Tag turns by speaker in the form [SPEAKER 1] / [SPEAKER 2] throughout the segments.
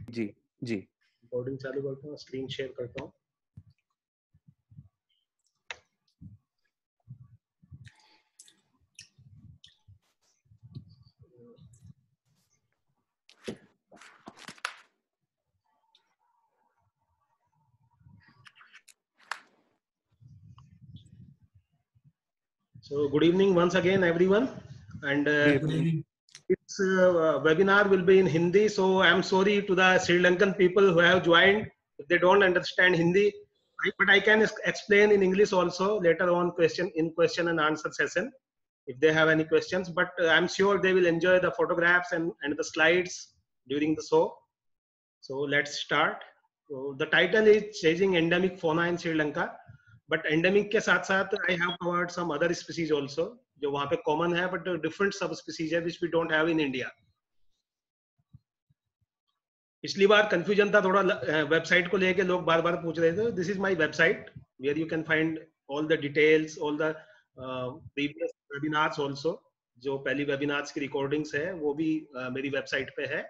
[SPEAKER 1] जी जी
[SPEAKER 2] recording चालू करता हूँ, स्क्रीन शेयर करता हूँ। So good evening once again everyone, and this webinar will be in Hindi, so I'm sorry to the Sri Lankan people who have joined if they don't understand Hindi, but I can explain in English also later on question and answer session if they have any questions, but I'm sure they will enjoy the photographs and the slides during the show. So let's start. So the title is Chasing Endemic Fauna in Sri Lanka. But endemic के साथ साथ I have covered some other species also जो वहां पे common है, but different subspecies है which we don't have in India. पिछली बार कंफ्यूजन था थोड़ा वेबसाइट को लेके, लोग बार बार पूछ रहे थे। This is my website where you can find all the details, all the previous webinars also. जो पहली वेबिनार्स की रिकॉर्डिंग्स है वो भी मेरी वेबसाइट पे है,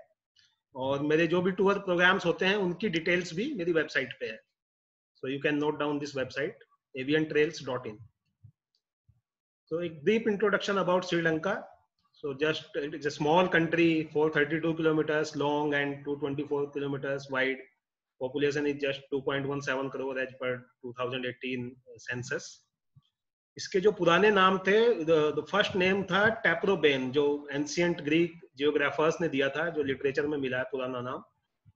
[SPEAKER 2] और मेरे जो भी टूर प्रोग्राम्स होते हैं उनकी डिटेल्स भी मेरी वेबसाइट पे है। So you can note down this website, aviantrails.in. So a brief introduction about Sri Lanka. So just it's a small country, 432 kilometers long and 224 kilometers wide. Population is just 2.17 crore as per 2018 census. इसके जो पुराने नाम थे, the first name था टैप्रोबेन, जो ancient Greek geographers ने दिया था, जो लिटरेचर में मिला है पुराना नाम।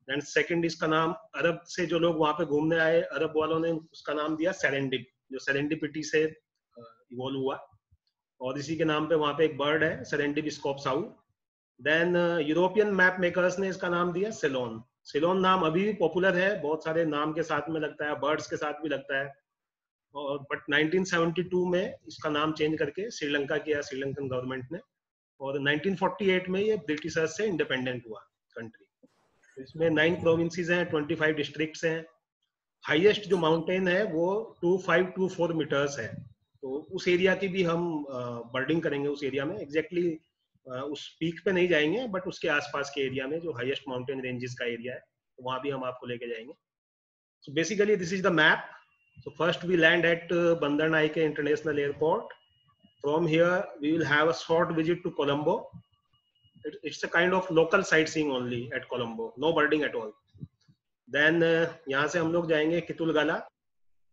[SPEAKER 2] एंड सेकंड, इसका नाम अरब से जो लोग वहां पे घूमने आए, अरब वालों ने उसका नाम दिया सेरेंडिप, जो सेरेंडिपिटी से इवॉल्व हुआ, और इसी के नाम पे वहां पे एक बर्ड है सेरेंडिप स्कोपसाउ। देन यूरोपियन मैप मेकर्स ने इसका नाम दिया सिलोन। सिलोन नाम अभी भी पॉपुलर है, बहुत सारे नाम के साथ में लगता है, बर्ड्स के साथ भी लगता है, और बट 1972 में इसका नाम चेंज करके श्रीलंका किया श्रीलंकन गवर्नमेंट ने, और 1948 में ये ब्रिटिशर्स से इंडिपेंडेंट हुआ कंट्री। इसमें 9 प्रोविंसेस हैं, 25 डिस्ट्रिक्ट्स हैं। हाईएस्ट जो माउंटेन है वो 2524 मीटर्स है, तो उस एरिया की भी हम बर्डिंग करेंगे। उस एरिया में एग्जैक्टली उस पीक पे नहीं जाएंगे, बट उसके आसपास के एरिया में जो हाईएस्ट माउंटेन रेंजेस का एरिया है, तो वहां भी हम आपको लेके जाएंगे। So basically this is the map. So first we land at Bandaranaike international airport. From here we will have a short visit to Colombo. It's a kind of local sightseeing only at Colombo, no birding at all. Then यहाँ से हम लोग जाएंगे कितुलगाला।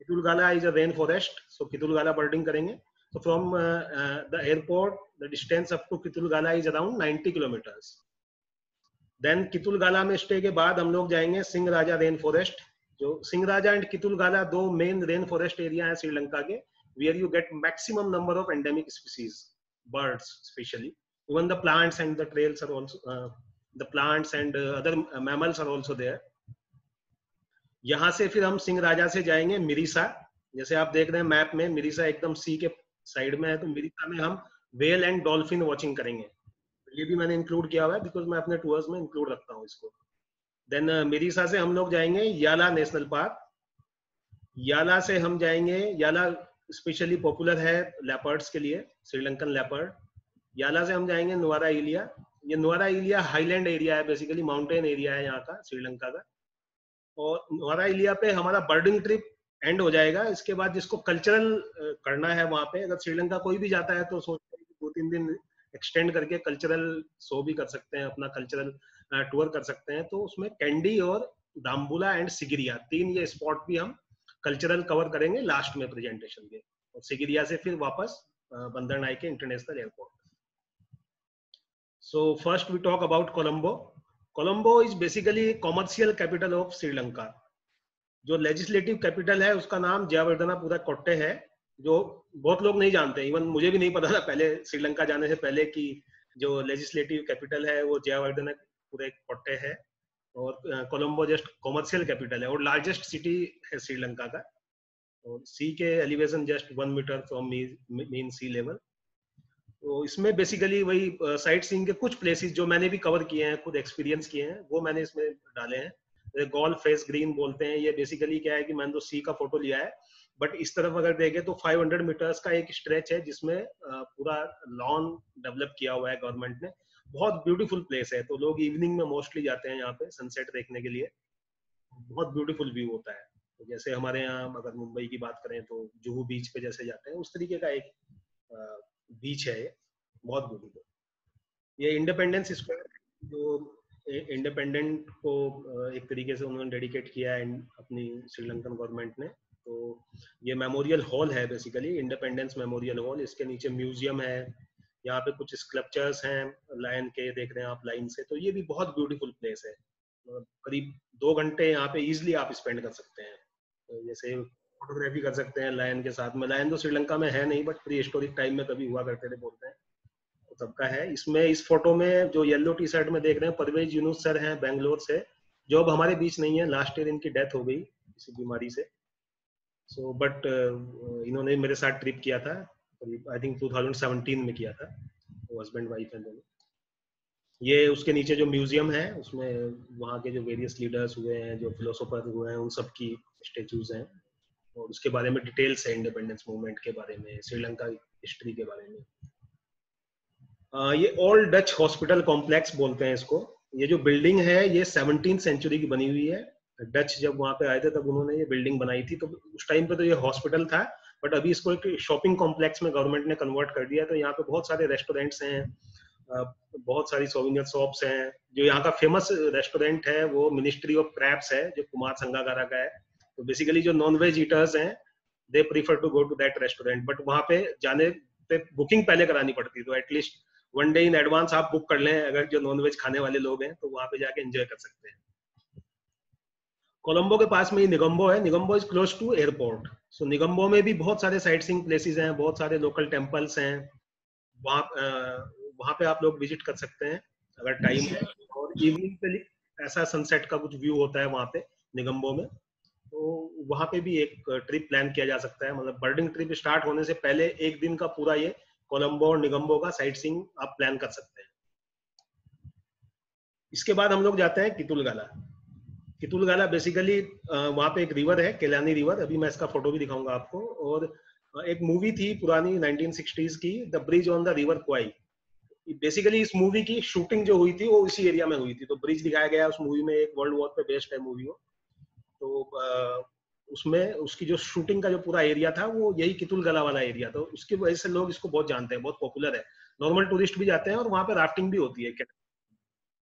[SPEAKER 2] कितुलगाला is a rain forest, so कितुलगाला birding करेंगे। So from the airport, the distance up to कितुलगाला is around 90 kilometers. Then कितुलगाला में stay के बाद हम लोग जाएंगे सिंह राजा रेन फॉरेस्ट। जो सिंह राजा एंड कितुलगाला दो मेन रेन फॉरेस्ट एरिया है श्रीलंका के, where you get maximum number of endemic species, birds especially. Even the plants and the trails are also the plants and other mammals are also there. यहाँ से फिर हम सिंह राजा से जाएंगे मिरिसा। जैसे आप देख रहे हैं मैप में, मिरिसा एकदम सी के साइड में है, तो मिरिसा में हम वेल एंड डॉल्फिन वॉचिंग करेंगे। ये भी मैंने इंक्लूड किया हुआ है बिकॉज मैं अपने टूर्स में इंक्लूड रखता हूँ इसको। देन मिरिसा से हम लोग जाएंगे याला नेशनल पार्क। याला से हम जाएंगे, याला स्पेशली पॉपुलर है लेपर्ड्स के लिए, श्रीलंकन लेपर्ड। याला से हम जाएंगे नुआरा इलिया। ये नुआरा इलिया हाईलैंड एरिया है, बेसिकली माउंटेन एरिया है यहाँ का, श्रीलंका का। और नुआरा इलिया पे हमारा बर्डिंग ट्रिप एंड हो जाएगा। इसके बाद जिसको कल्चरल करना है वहां पे, अगर श्रीलंका कोई भी जाता है तो सोचते हैं कि 2-3 दिन एक्सटेंड करके कल्चरल शो भी कर सकते हैं, अपना कल्चरल टूर कर सकते हैं। तो उसमें कैंडी और दाम्बुला एंड सिगिरिया, 3 ये स्पॉट भी हम कल्चरल कवर करेंगे लास्ट में प्रेजेंटेशन के। और सिगिरिया से फिर वापस बंदर Nike international airport. So first we talk about Colombo. Colombo is basically commercial capital of Sri Lanka. जो लेजिस्लेटिव कैपिटल है उसका नाम जयवर्धनापुरा कोट्टे है, जो बहुत लोग नहीं जानते। इवन मुझे भी नहीं पता था पहले, श्रीलंका जाने से पहले, कि जो लेजिस्लेटिव कैपिटल है वो जयवर्धनापुरा कोट्टे है। और कोलंबो जस्ट कॉमर्शियल कैपिटल है और लार्जेस्ट सिटी है श्रीलंका का। और सी के elevation just 1 metre from mean sea level. तो इसमें बेसिकली वही साइट सीइंग के कुछ प्लेसेस जो मैंने भी कवर किए हैं, खुद एक्सपीरियंस किए हैं, वो मैंने इसमें डाले हैं। गोल्फ फेस ग्रीन बोलते हैं। ये बेसिकली क्या है कि मैंने तो सी का फोटो लिया है, बट इस तरफ अगर देखें तो 500 मीटर्स का एक स्ट्रेच है जिसमें पूरा लॉन डेवलप किया हुआ है गवर्नमेंट ने। बहुत ब्यूटीफुल प्लेस है, तो लोग इवनिंग में मोस्टली जाते हैं यहाँ पे सनसेट देखने के लिए। बहुत ब्यूटीफुल व्यू होता है। तो जैसे हमारे यहाँ अगर मुंबई की बात करें तो जुहू बीच पे जैसे जाते हैं, उस तरीके का एक बीच है ये, बहुत ब्यूटीफुल। ये इंडिपेंडेंस स्क्वायर जो इंडिपेंडेंट को एक तरीके से उन्होंने डेडिकेट किया है अपनी श्रीलंकन गवर्नमेंट ने। तो ये मेमोरियल हॉल है बेसिकली, इंडिपेंडेंस मेमोरियल हॉल। इसके नीचे म्यूजियम है, यहाँ पे कुछ स्कल्पचर्स हैं लायन के, देख रहे हैं आप लाइन से। तो ये भी बहुत ब्यूटीफुल प्लेस है, करीब 2 घंटे यहाँ पे इजिली आप स्पेंड कर सकते हैं। तो जैसे फोटोग्राफी कर सकते हैं लायन के साथ में। लायन तो श्रीलंका में है नहीं, बट प्री हिस्टोरिक टाइम में कभी हुआ करते थे बोलते हैं, तो सबका है। इसमें इस फोटो में जो येलो टी शर्ट में देख रहे हैं परवेज यूनुस सर हैं, बेंगलोर से, जो अब हमारे बीच नहीं है। लास्ट ईयर इनकी डेथ हो गई किसी बीमारी से। सो बट इन्होंने मेरे साथ ट्रिप किया था, आई थिंक 2017 में किया था, वो हस्बैंड वाइफ है दोनों। ये उसके नीचे जो म्यूजियम है उसमें वहाँ के जो वेरियस लीडर्स हुए हैं, जो फिलोसोफर हुए हैं, उन सब की स्टेचूज हैं, और उसके बारे में डिटेल्स है, इंडिपेंडेंस मूवमेंट के बारे में, श्रीलंका हिस्ट्री के बारे में। ये ओल्ड डच हॉस्पिटल कॉम्प्लेक्स बोलते हैं इसको। ये जो बिल्डिंग है ये 17th सेंचुरी की बनी हुई है। डच जब वहां पे आए थे तब उन्होंने ये बिल्डिंग बनाई थी। तो उस टाइम पे तो ये हॉस्पिटल था, बट अभी इसको एक शॉपिंग कॉम्प्लेक्स में गवर्नमेंट ने कन्वर्ट कर दिया। तो यहाँ पे बहुत सारे रेस्टोरेंट्स हैं, बहुत सारी सोविनियर शॉप्स हैं। जो यहाँ का फेमस रेस्टोरेंट है वो मिनिस्ट्री ऑफ क्रैब्स है, जो कुमार संगाकारा का है। तो बेसिकली जो नॉन वेज ईटर्स हैं they prefer to go to that restaurant, but वहां पे जाने पे बुकिंग पहले करानी पड़ती है। तो एटलीस्ट 1 डे इन एडवांस आप बुक कर लें अगर जो नॉन वेज खाने वाले लोग हैं, तो वहां पे जाके एंजॉय कर सकते हैं। कोलंबो के पास में ही निगम्बो है। निगम्बो इज क्लोज टू एयरपोर्ट। सो निगम्बो में भी बहुत सारे साइट सीइंग प्लेसेस हैं, बहुत सारे लोकल टेम्पल्स हैं। वहां पे आप लोग विजिट कर सकते हैं अगर टाइम है। और इवनिंग पे ऐसा सनसेट का कुछ व्यू होता है वहां पे निगम्बो में, तो वहां पे भी एक ट्रिप प्लान किया जा सकता है। मतलब बर्डिंग ट्रिप स्टार्ट होने से पहले एक दिन का पूरा ये कोलंबो और निगम्बो का साइट सीइंग आप प्लान कर सकते हैं। इसके बाद हम लोग जाते हैं कितुलगाला। कितुलगाला बेसिकली वहां पे एक रिवर है, केलानी रिवर। अभी मैं इसका फोटो भी दिखाऊंगा आपको। और एक मूवी थी पुरानी 1960s की, the bridge on the river क्वाई। Basically इस मूवी की शूटिंग जो हुई थी वो इसी एरिया में हुई थी। तो ब्रिज दिखाया गया उस मूवी में, एक वर्ल्ड वॉर पे बेस्ड है मूवी वो। तो उसमें उसकी जो शूटिंग का जो पूरा एरिया था वो यही कितुलगला वाला एरिया। तो उसकी वजह से लोग इसको बहुत जानते हैं, बहुत पॉपुलर है। नॉर्मल टूरिस्ट भी जाते हैं और वहां पे राफ्टिंग भी होती है।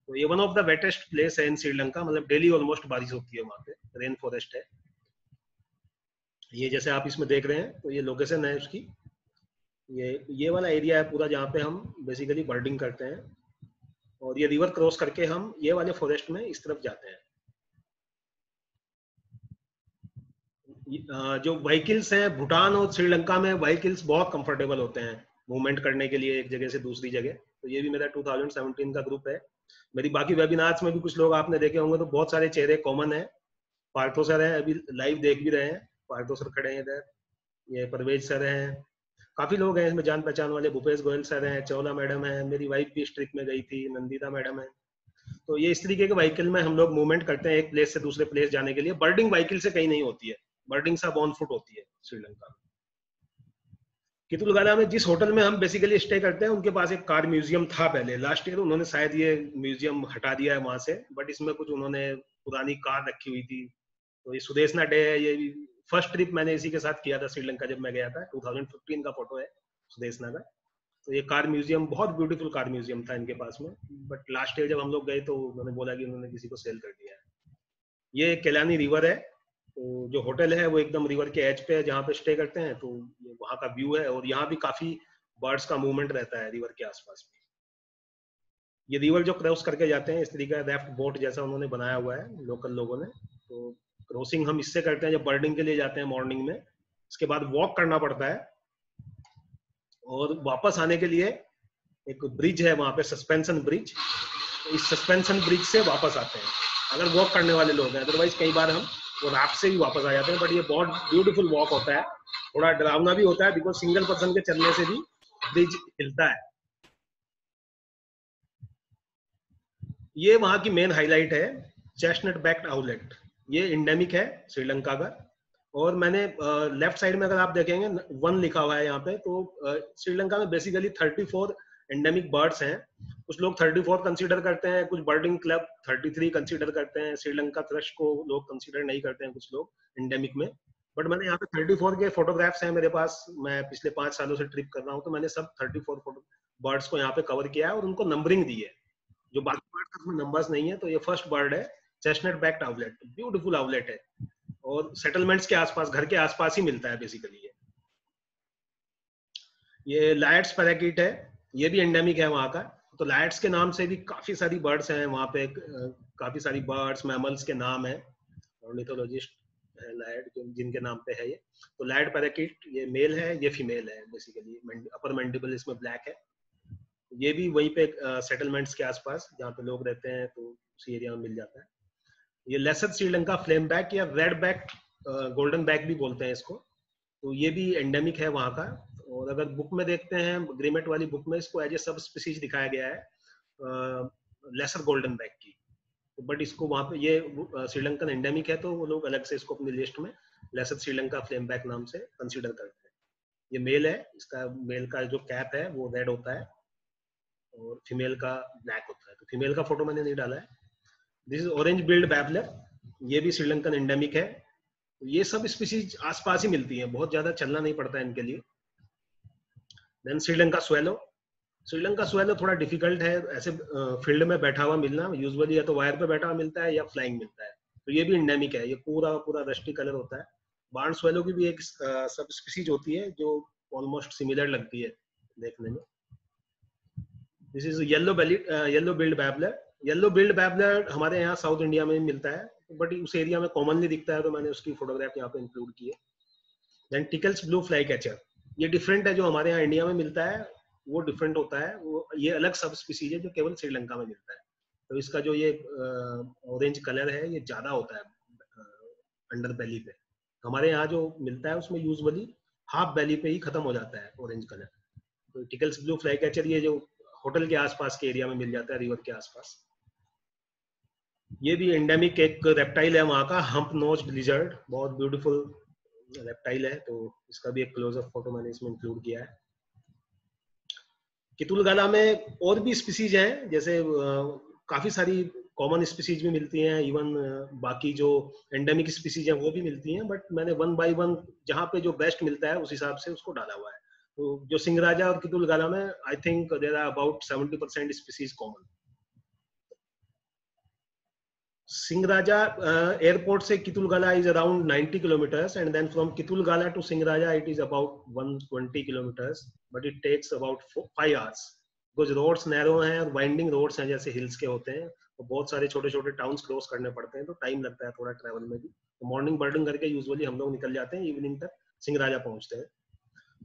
[SPEAKER 2] तो ये one of the wettest place है इन श्रीलंका। मतलब डेली ऑलमोस्ट बारिश होती है वहां पे, रेन फॉरेस्ट है ये। जैसे आप इसमें देख रहे हैं तो ये लोकेशन है उसकी। ये वाला एरिया है पूरा जहाँ पे हम बेसिकली बर्डिंग करते हैं। और ये रिवर क्रॉस करके हम ये वाले फॉरेस्ट में इस तरफ जाते हैं। जो व्हीकल्स हैं भूटान और श्रीलंका में, व्हीकल्स बहुत कंफर्टेबल होते हैं मूवमेंट करने के लिए एक जगह से दूसरी जगह। तो ये भी मेरा 2017 का ग्रुप है। मेरी बाकी वेबिनार्स में भी कुछ लोग आपने देखे होंगे, तो बहुत सारे चेहरे कॉमन है। पार्थो सर हैं, अभी लाइव देख भी रहे हैं, पार्थो सर खड़े हैं इधर। ये परवेज सर हैं, काफी लोग हैं इसमें जान पहचान वाले। भूपेश गोयल सर हैं, चौला मैडम है, मेरी वाइफ भी इस ट्रिप में गई थी, नंदिता मैडम है। तो ये इस तरीके के व्हीकल में हम लोग मूवमेंट करते हैं एक प्लेस से दूसरे प्लेस जाने के लिए। बर्डिंग व्हीकल से कहीं नहीं होती है, बर्डिंग सब ऑन फुट होती है श्रीलंका में। कितुलगाला में जिस होटल में हम बेसिकली स्टे करते हैं उनके पास एक कार म्यूजियम था पहले। लास्ट ईयर उन्होंने शायद ये म्यूजियम हटा दिया है वहां से, बट इसमें कुछ उन्होंने पुरानी कार रखी हुई थी। तो ये सुदेशना डे है। ये फर्स्ट ट्रिप मैंने इसी के साथ किया था श्रीलंका जब मैं गया था। 2015 का फोटो है सुदेशना का। तो ये कार म्यूजियम बहुत ब्यूटीफुल कार म्यूजियम था इनके पास में, बट लास्ट ईयर जब हम लोग गए तो उन्होंने बोला कि उन्होंने किसी को सेल कर दिया है। ये केलानी रिवर है। तो जो होटल है वो एकदम रिवर के एज पे है जहाँ पे स्टे करते हैं। तो ये वहाँ का व्यू है, और यहाँ भी काफी बर्ड्स का मूवमेंट रहता है रिवर के आसपास में। ये रिवर जो क्रॉस करके जाते हैं इस तरीके का राफ्ट बोट जैसा उन्होंने बनाया हुआ है लोकल लोगों ने। तो क्रॉसिंग हम इससे करते हैं जब बर्डिंग के लिए जाते हैं मॉर्निंग में। इसके बाद वॉक करना पड़ता है, और वापस आने के लिए एक ब्रिज है वहां पे, सस्पेंशन ब्रिज। तो इस सस्पेंशन ब्रिज से वापस आते हैं अगर वॉक करने वाले लोग हैं। अदरवाइज कई बार हम वो राफ्ट से भी वापस आ जाते हैं। बट ये बहुत ब्यूटीफुल वॉक होता है, थोड़ा डरावना भी होता है बिकॉज सिंगल पर्सन के चलने से भी ब्रिज हिलता है। ये वहां की मेन हाईलाइट है, चेस्टनट बैक्ड आउलेट। ये इंडेमिक है श्रीलंका का। और मैंने लेफ्ट साइड में अगर आप देखेंगे 1 लिखा हुआ है यहाँ पे। तो श्रीलंका में बेसिकली 34 एंडेमिक बर्ड्स हैं, कुछ लोग 34 कंसीडर करते हैं, कुछ बर्डिंग क्लब 33 कंसीडर करते हैं, श्रीलंका थ्रश को लोग कंसीडर नहीं करते हैं कुछ लोग एंडेमिक में। बट मैंने यहाँ पे 34 के फोटोग्राफ्स हैं मेरे पास, मैं पिछले 5 सालों से ट्रिप कर रहा हूँ, तो मैंने सब 34 फोटो बर्ड्स को यहाँ पे कवर किया है और उनको नंबरिंग दी है। जो बाकी बर्ड्स में नंबर्स नहीं है, तो ये फर्स्ट बर्ड है chestnut backed owlet, beautiful owlet है और सेटलमेंट्स के आसपास, घर के आसपास ही मिलता है बेसिकली। ये लायट्स पैराकीट है, ये भी एंडेमिक है वहाँ का। तो लायट्स के नाम से भी काफी सारी बर्ड्स हैं वहाँ पे, काफी सारी बर्ड्स मैमल्स के नाम है, ऑर्निथोलॉजिस्ट है लायट जिनके नाम पे है ये। तो लायट पैराकीट ये मेल है, ये फीमेल है बेसिकली, अपर मैंडिबल इसमें ब्लैक है। ये भी वहीं पे सेटलमेंट्स के आसपास जहाँ पे लोग रहते हैं, तो उसी एरिया में मिल जाता है। ये लेसर श्रीलंका फ्लेम बैक या रेड बैक गोल्डन बैक भी बोलते हैं इसको, तो ये भी एंडेमिक है वहाँ का। और अगर बुक में देखते हैं, ग्रीमेट वाली बुक में इसको एज ए सब स्पीसीज दिखाया गया है लेसर गोल्डन बैक की, बट इसको वहाँ पे ये श्रीलंकन एंडेमिक है, तो वो लोग अलग से इसको अपनी लिस्ट में लेसर श्रीलंका फ्लेम बैक नाम से कंसीडर करते हैं। ये मेल है, इसका मेल का जो कैप है वो रेड होता है और फीमेल का ब्लैक होता है। तो फीमेल का फोटो मैंने नहीं डाला है। This is orange build babbler, ये भी श्रीलंकन एंडेमिक है। ये सब स्पीसीज आसपास ही मिलती हैं, बहुत ज्यादा चलना नहीं पड़ता है इनके लिए। Then Sri Lanka swallow, Sri Lanka swallow थोड़ा डिफिकल्ट है ऐसे फील्ड में बैठा हुआ मिलना, यूजुअली या तो वायर पे बैठा हुआ मिलता है या फ्लाइंग मिलता है। तो ये भी एंडेमिक है, ये पूरा पूरा रस्टी कलर होता है। बार्न स्वेलो की भी एक सब स्पीसीज होती है जो ऑलमोस्ट सिमिलर लगती है देखने में। This is yellow build babbler. Yellow build babbler हमारे यहाँ साउथ इंडिया में मिलता है, बट उस एरिया में कॉमनली दिखता है, तो मैंने उसकी फोटोग्राफ यहाँ पे इंक्लूड की है। Then Tickell's blue flycatcher, ये डिफरेंट है, जो हमारे यहाँ इंडिया में मिलता है वो डिफरेंट होता है, वो ये अलग सब स्पीसीज है जो केवल श्रीलंका में मिलता है। तो इसका जो ये ऑरेंज कलर है ये ज्यादा होता है अंडर बेली पे। हमारे यहाँ जो मिलता है उसमें यूजुअली हाफ बेली पे ही खत्म हो जाता है ऑरेंज कलर। तो टिकल्स ब्लू फ्लाई कैचर ये जो होटल के आसपास के एरिया में मिल जाता है, रिवर के आसपास। ये भी एंडेमिक एक रेप्टाइल है वहाँ का, हम्प नोज लिजर्ड, बहुत ब्यूटीफुल रेप्टाइल है, तो इसका भी एक क्लोजअप फोटो मैंने इसमें इंक्लूड किया है। कितुलगाला में और भी स्पीसीज हैं, जैसे काफी सारी कॉमन स्पीसीज भी मिलती हैं, इवन बाकी जो एंडेमिक स्पीसीज हैं वो भी मिलती हैं, बट मैंने वन बाय वन जहाँ पे जो बेस्ट मिलता है उस हिसाब से उसको डाला हुआ है। तो जो सिंगराजा और कितुलगाला में I think there are about 70% species common. Singraja airport से कितुलगाला is around 90 kilometers, and then from Kitulgala to Singraja it is about 120 kilometers, but it takes about 5 hours because roads narrow हैं और winding roads हैं जैसे hills के होते हैं, तो बहुत सारे छोटे छोटे towns cross करने पड़ते हैं, तो टाइम लगता है थोड़ा ट्रैवल में भी। तो मॉर्निंग बर्डिंग करके यूजुअली हम लोग निकल जाते हैं, इवनिंग तक सिंगराजा पहुंचते हैं।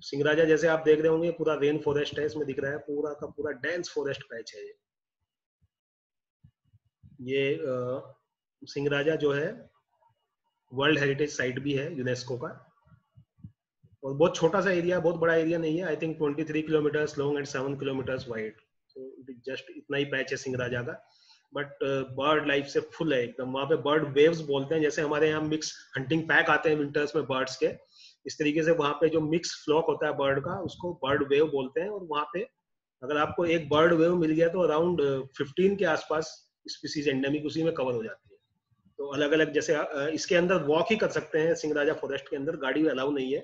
[SPEAKER 2] सिंगराजा जैसे आप देख रहे होंगे पूरा रेन फॉरेस्ट है, इसमें दिख रहा है पूरा का पूरा डेंस फॉरेस्ट पैच है ये सिंगराजा जो है वर्ल्ड हेरिटेज साइट भी है यूनेस्को का, और बहुत छोटा सा एरिया, बहुत बड़ा एरिया नहीं है, I think 23 kilometres long and 7 kilometres wide, तो इट इज जस्ट इतना ही पैच है सिंगराजा का। बट बर्ड लाइफ से फुल है एकदम, वहाँ पे बर्ड वेव्स बोलते हैं, जैसे हमारे यहाँ मिक्स हंटिंग पैक आते हैं विंटर्स में बर्ड्स के, इस तरीके से वहाँ पे जो मिक्स फ्लॉक होता है बर्ड का उसको बर्ड वेव बोलते हैं। और वहाँ पे अगर आपको एक बर्ड वेव मिल गया तो अराउंड 15 के आसपास स्पीसीज एंडेमिक उसी में कवर हो जाती है। तो अलग अलग जैसे इसके अंदर वॉक ही कर सकते हैं, सिंगराजा फॉरेस्ट के अंदर गाड़ी अलाउ नहीं है,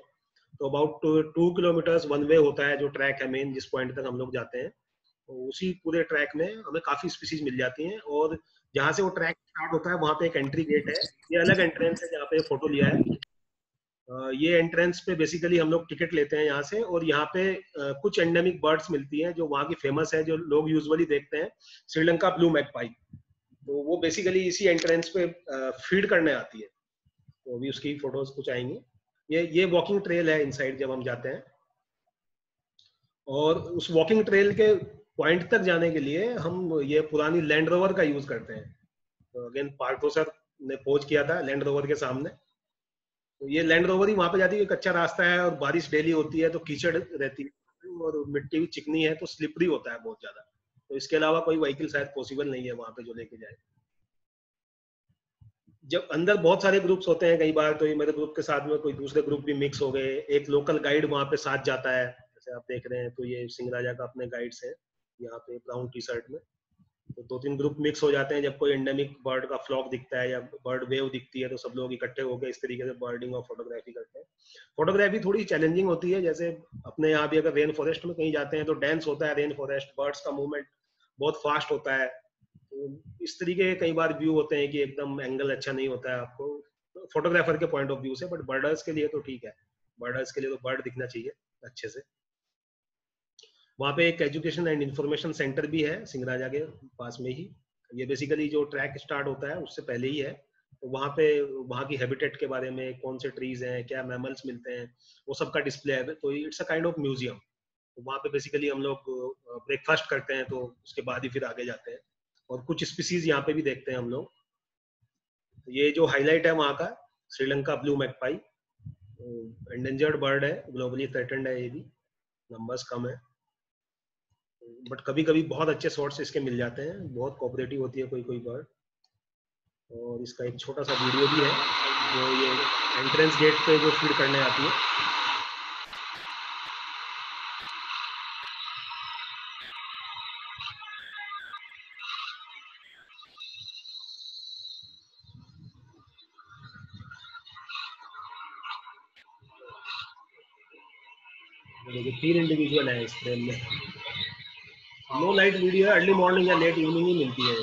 [SPEAKER 2] तो अबाउट 2 किलोमीटर्स वन वे होता है जो ट्रैक है मेन, जिस पॉइंट तक हम लोग जाते हैं, तो उसी पूरे ट्रैक में हमें काफी स्पीसीज मिल जाती हैं। और जहाँ से वो ट्रैक स्टार्ट होता है वहाँ पे एक एंट्री गेट है, ये अलग एंट्रेंस है जहाँ पे फोटो लिया है। ये एंट्रेंस पे बेसिकली हम लोग टिकट लेते हैं यहाँ से, और यहाँ पे कुछ एंडेमिक बर्ड्स मिलती हैं जो वहाँ की फेमस है, जो लोग यूजुअली देखते हैं, श्रीलंका ब्लू मैगपाई, तो वो बेसिकली इसी एंट्रेंस पे फीड करने आती है, तो अभी उसकी फोटोज कुछ आएंगी। ये वॉकिंग ट्रेल है इनसाइड जब हम जाते हैं, और उस वॉकिंग ट्रेल के पॉइंट तक जाने के लिए हम ये पुरानी लैंड रोवर का यूज करते हैं। तो अगेन पार्थो सर ने पोज किया था लैंड रोवर के सामने, तो ये लैंड रोवर ही वहां पे जाती है, कच्चा रास्ता है और बारिश डेली होती है तो कीचड़ रहती है और मिट्टी भी चिकनी है तो स्लिपरी होता है बहुत ज्यादा, तो इसके अलावा कोई व्हीकल शायद पॉसिबल नहीं है वहां पे जो लेके जाए। जब अंदर बहुत सारे ग्रुप्स होते हैं कई बार, तो ये मेरे ग्रुप के साथ में कोई दूसरे ग्रुप भी मिक्स हो गए, एक लोकल गाइड वहां पे साथ जाता है, जैसे आप देख रहे हैं, तो ये सिंगराजा का अपने गाइड्स है, यहाँ पे ब्राउन टी शर्ट में। तो 2-3 ग्रुप मिक्स हो जाते हैं जब कोई एंडेमिक बर्ड का फ्लॉक दिखता है या बर्ड वेव दिखती है, तो सब लोग इकट्ठे होकर इस तरीके से बर्डिंग और फोटोग्राफी करते हैं। फोटोग्राफी थोड़ी चैलेंजिंग होती है, जैसे अपने यहाँ भी अगर रेन फॉरेस्ट में कहीं जाते हैं तो डेंस होता है रेन फॉरेस्ट, बर्ड्स का मूवमेंट बहुत फास्ट होता है, तो इस तरीके के कई बार व्यू होते हैं कि एकदम एंगल अच्छा नहीं होता है आपको फोटोग्राफर के पॉइंट ऑफ व्यू से, बट बर्डर्स के लिए तो ठीक है, बर्डर्स के लिए तो बर्ड दिखना चाहिए अच्छे से। वहाँ पे एक एजुकेशन एंड इंफॉर्मेशन सेंटर भी है सिंगराजा के पास में ही। ये बेसिकली जो ट्रैक स्टार्ट होता है उससे पहले ही है, तो वहाँ पे वहाँ की हैबिटेट के बारे में, कौन से ट्रीज हैं, क्या मैमल्स मिलते हैं, वो सब का डिस्प्ले है, तो it's a kind of museum. तो वहाँ पे बेसिकली हम लोग ब्रेकफास्ट करते हैं, तो उसके बाद ही फिर आगे जाते हैं, और कुछ स्पीसीज यहाँ पे भी देखते हैं हम लोग। तो ये जो हाईलाइट है वहाँ का, Sri Lanka blue magpie, endangered bird है, ग्लोबली थ्रेटेंड है, ये भी नंबर्स कम है, बट कभी कभी बहुत अच्छे शॉट्स इसके मिल जाते हैं, बहुत कोऑपरेटिव होती है कोई कोई बर्ड। और इसका एक छोटा सा वीडियो भी है, जो ये एंट्रेंस गेट पे जो फीड करने आती है। देखिए 3 इंडिविजुअल है इस फ्रेम में। लो लाइट वीडियो है, अर्ली मॉर्निंग या लेट इवनिंग ही मिलती है,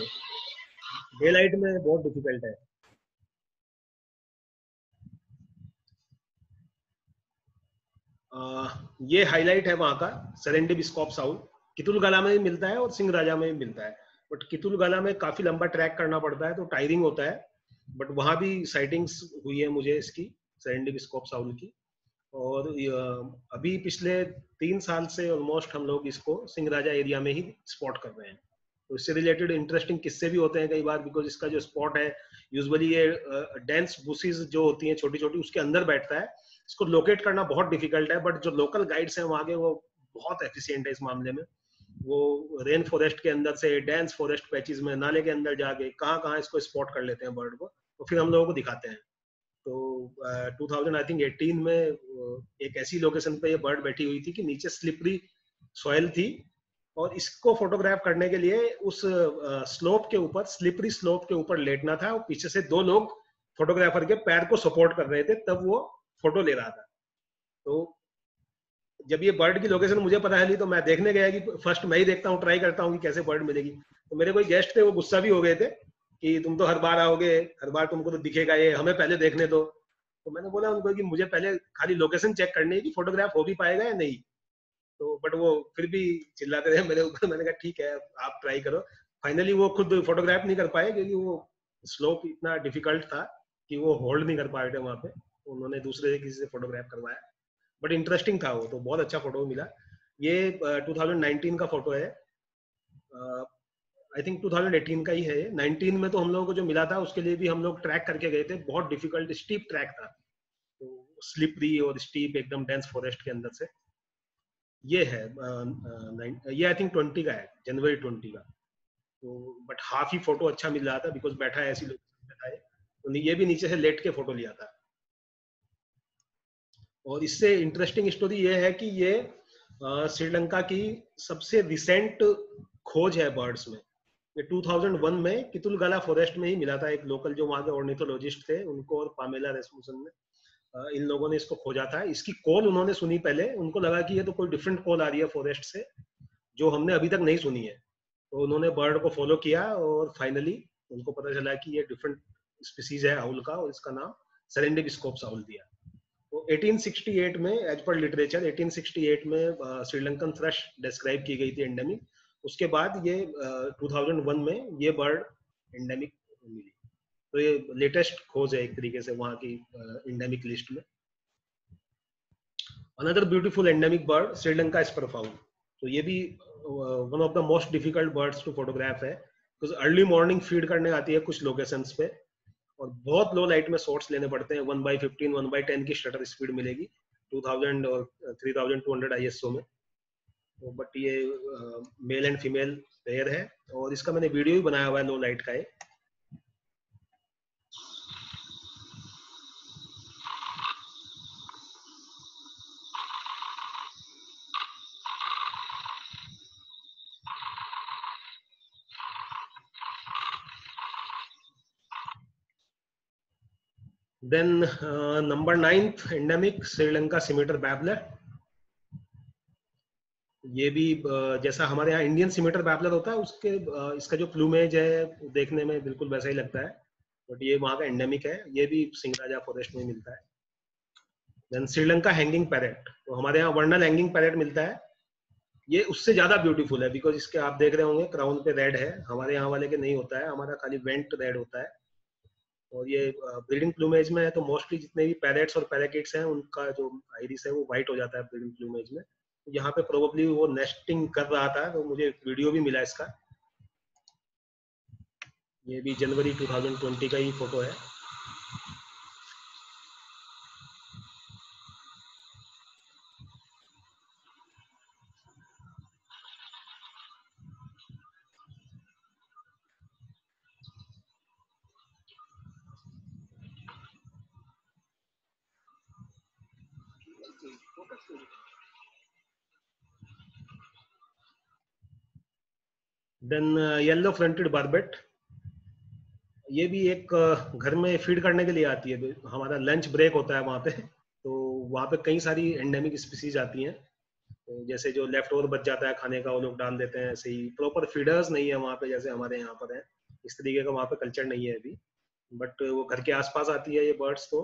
[SPEAKER 2] डे लाइट में बहुत डिफिकल्ट है। ये हाईलाइट है वहाँ का, सेरेंडिप स्कॉप साउल, कितुलगाला में भी मिलता है और सिंगराजा में भी मिलता है, बट कितुलगाला में काफी लंबा ट्रैक करना पड़ता है तो टायरिंग होता है, बट वहाँ भी साइटिंग्स हुई है मुझे इसकी, सेरेंडिप स्कॉप साउल की। और अभी पिछले 3 साल से ऑलमोस्ट हम लोग इसको सिंगराजा एरिया में ही स्पॉट कर रहे हैं, तो इससे रिलेटेड इंटरेस्टिंग किस्से भी होते हैं कई बार, बिकॉज इसका जो स्पॉट है यूजुअली ये डेंस बुशेस जो होती हैं छोटी छोटी उसके अंदर बैठता है, इसको लोकेट करना बहुत डिफिकल्ट है, बट जो लोकल गाइड्स हैं वहाँ के वो बहुत एफिशिएंट है इस मामले में। वो रेन फॉरेस्ट के अंदर से डेंस फॉरेस्ट पैचेस में नाले के अंदर जाके कहाँ कहाँ इसको स्पॉट कर लेते हैं बर्ड को, तो फिर हम लोगों को दिखाते हैं। तो 2000 आई थिंक 18 में एक ऐसी लोकेशन पे ये बर्ड बैठी हुई थी कि नीचे स्लिपरी सॉइल थी, और इसको फोटोग्राफ करने के लिए उस स्लोप के ऊपर, स्लिपरी स्लोप के ऊपर लेटना था, और पीछे से 2 लोग फोटोग्राफर के पैर को सपोर्ट कर रहे थे, तब वो फोटो ले रहा था। तो जब ये बर्ड की लोकेशन मुझे पता चली तो मैं देखने गया कि फर्स्ट मैं ही देखता हूँ, ट्राई करता हूँ कि कैसे बर्ड मिलेगी। तो मेरे कोई गेस्ट थे, वो गुस्सा भी हो गए थे कि तुम तो हर बार आओगे, हर बार तुमको तो दिखेगा ये, हमें पहले देखने दो। तो मैंने बोला उनको कि मुझे पहले खाली लोकेशन चेक करनी है कि फोटोग्राफ हो भी पाएगा या नहीं। तो बट वो फिर भी चिल्लाते रहे मेरे ऊपर, मैंने कहा ठीक है आप ट्राई करो। फाइनली वो खुद फोटोग्राफ नहीं कर पाए क्योंकि वो स्लोप इतना डिफिकल्ट था कि वो होल्ड नहीं कर पाए थे वहां पे, उन्होंने दूसरे किसी से फोटोग्राफ करवाया, बट इंटरेस्टिंग था वो, तो बहुत अच्छा फोटो मिला। ये 2019 का फोटो है, आई थिंक 2018 का ही है ये। 19 में तो हम लोगों को जो मिला था उसके लिए भी हम लोग ट्रैक करके गए थे, बहुत डिफिकल्ट स्टीप ट्रैक था, तो स्लिपरी और स्टीप एकदम डेंस फॉरेस्ट के अंदर से। ये है ये आई थिंक 20 का है, जनवरी 20 का। तो बट हाफ ही फोटो अच्छा मिल रहा था बिकॉज बैठा है ऐसी लोकेशन पे था ये, तो ये भी नीचे से लेट के फोटो लिया था। और इससे इंटरेस्टिंग स्टोरी ये है कि ये श्रीलंका की सबसे रिसेंट खोज है बर्ड्स में। ये 2001 में कितुलगाला फॉरेस्ट में ही मिला था, एक लोकल जो वहाँ के ऑर्निथोलॉजिस्ट थे उनको और पामेला रेस्मुसन ने, इन लोगों ने इसको खोजा था। इसकी कॉल उन्होंने सुनी पहले, उनको लगा कि ये तो कोई डिफरेंट कॉल आ रही है फॉरेस्ट से जो हमने अभी तक नहीं सुनी है, तो उन्होंने बर्ड को फॉलो किया और फाइनली उनको पता चला कि ये डिफरेंट स्पीसीज है आउल का, और इसका नाम सेरेंडिप स्कोप्स आउल दिया। तो 1868 में एज पर लिटरेचर 1868 में श्रीलंकन थ्रश डिस्क्राइब की गई थी एंडेमिक, उसके बाद ये 2001 में ये बर्ड एंडेमिक मिली। तो ये लेटेस्ट खोज है एक तरीके से वहाँ की एंडेमिक लिस्ट में। Another beautiful endemic bird Sri Lanka spurfowl, तो ये भी one of the most difficult birds to photograph है, बिकॉज अर्ली मॉर्निंग फीड करने आती है कुछ लोकेशंस पे, और बहुत लो लाइट में शॉट्स लेने पड़ते हैं, 1/15 1/10 की शटर स्पीड मिलेगी 2000 और 3200 आईएसओ में। तो बट ये मेल एंड फीमेल पेयर है, और इसका मैंने वीडियो भी बनाया हुआ है लो लाइट का है। Then number 9th endemic Sri Lanka scimitar babbler. ये भी जैसा हमारे यहाँ इंडियन सिमेटर बैबलर होता है उसके इसका जो प्लूमेज है देखने में बिल्कुल वैसा ही लगता है, बट ये वहाँ का एंडेमिक है, ये भी सिंगराजा फॉरेस्ट में मिलता है। देन श्रीलंका हैंगिंग पैरेट, तो हमारे यहाँ वर्नल हैंगिंग पैरेट मिलता है, ये उससे ज्यादा ब्यूटीफुल है बिकॉज इसके आप देख रहे होंगे क्राउन पे रेड है, हमारे यहाँ वाले के नहीं होता है, हमारा खाली वेंट रेड होता है। और ये ब्रीडिंग प्लूमेज में है तो मोस्टली जितने भी पैरेट्स और पैराकिट्स हैं उनका जो आइरिस है वो व्हाइट हो जाता है ब्रीडिंग प्लूमेज में। यहाँ पे प्रोबेबली वो नेस्टिंग कर रहा था तो मुझे वीडियो भी मिला इसका, ये भी जनवरी 2020 का ही फोटो है। देन येलो फ्रंटेड बार्बेट, ये भी एक घर में फीड करने के लिए आती है, हमारा लंच ब्रेक होता है वहाँ पे, तो वहाँ पे कई सारी एंडेमिक स्पीसीज आती हैं, तो जैसे जो लेफ्ट ओवर बच जाता है खाने का वो लोग डाल देते हैं, ऐसे ही प्रॉपर फीडर्स नहीं है वहाँ पे जैसे हमारे यहाँ पर है, इस तरीके का वहाँ पे कल्चर नहीं है अभी, बट वो घर के आसपास आती है ये बर्ड्स, तो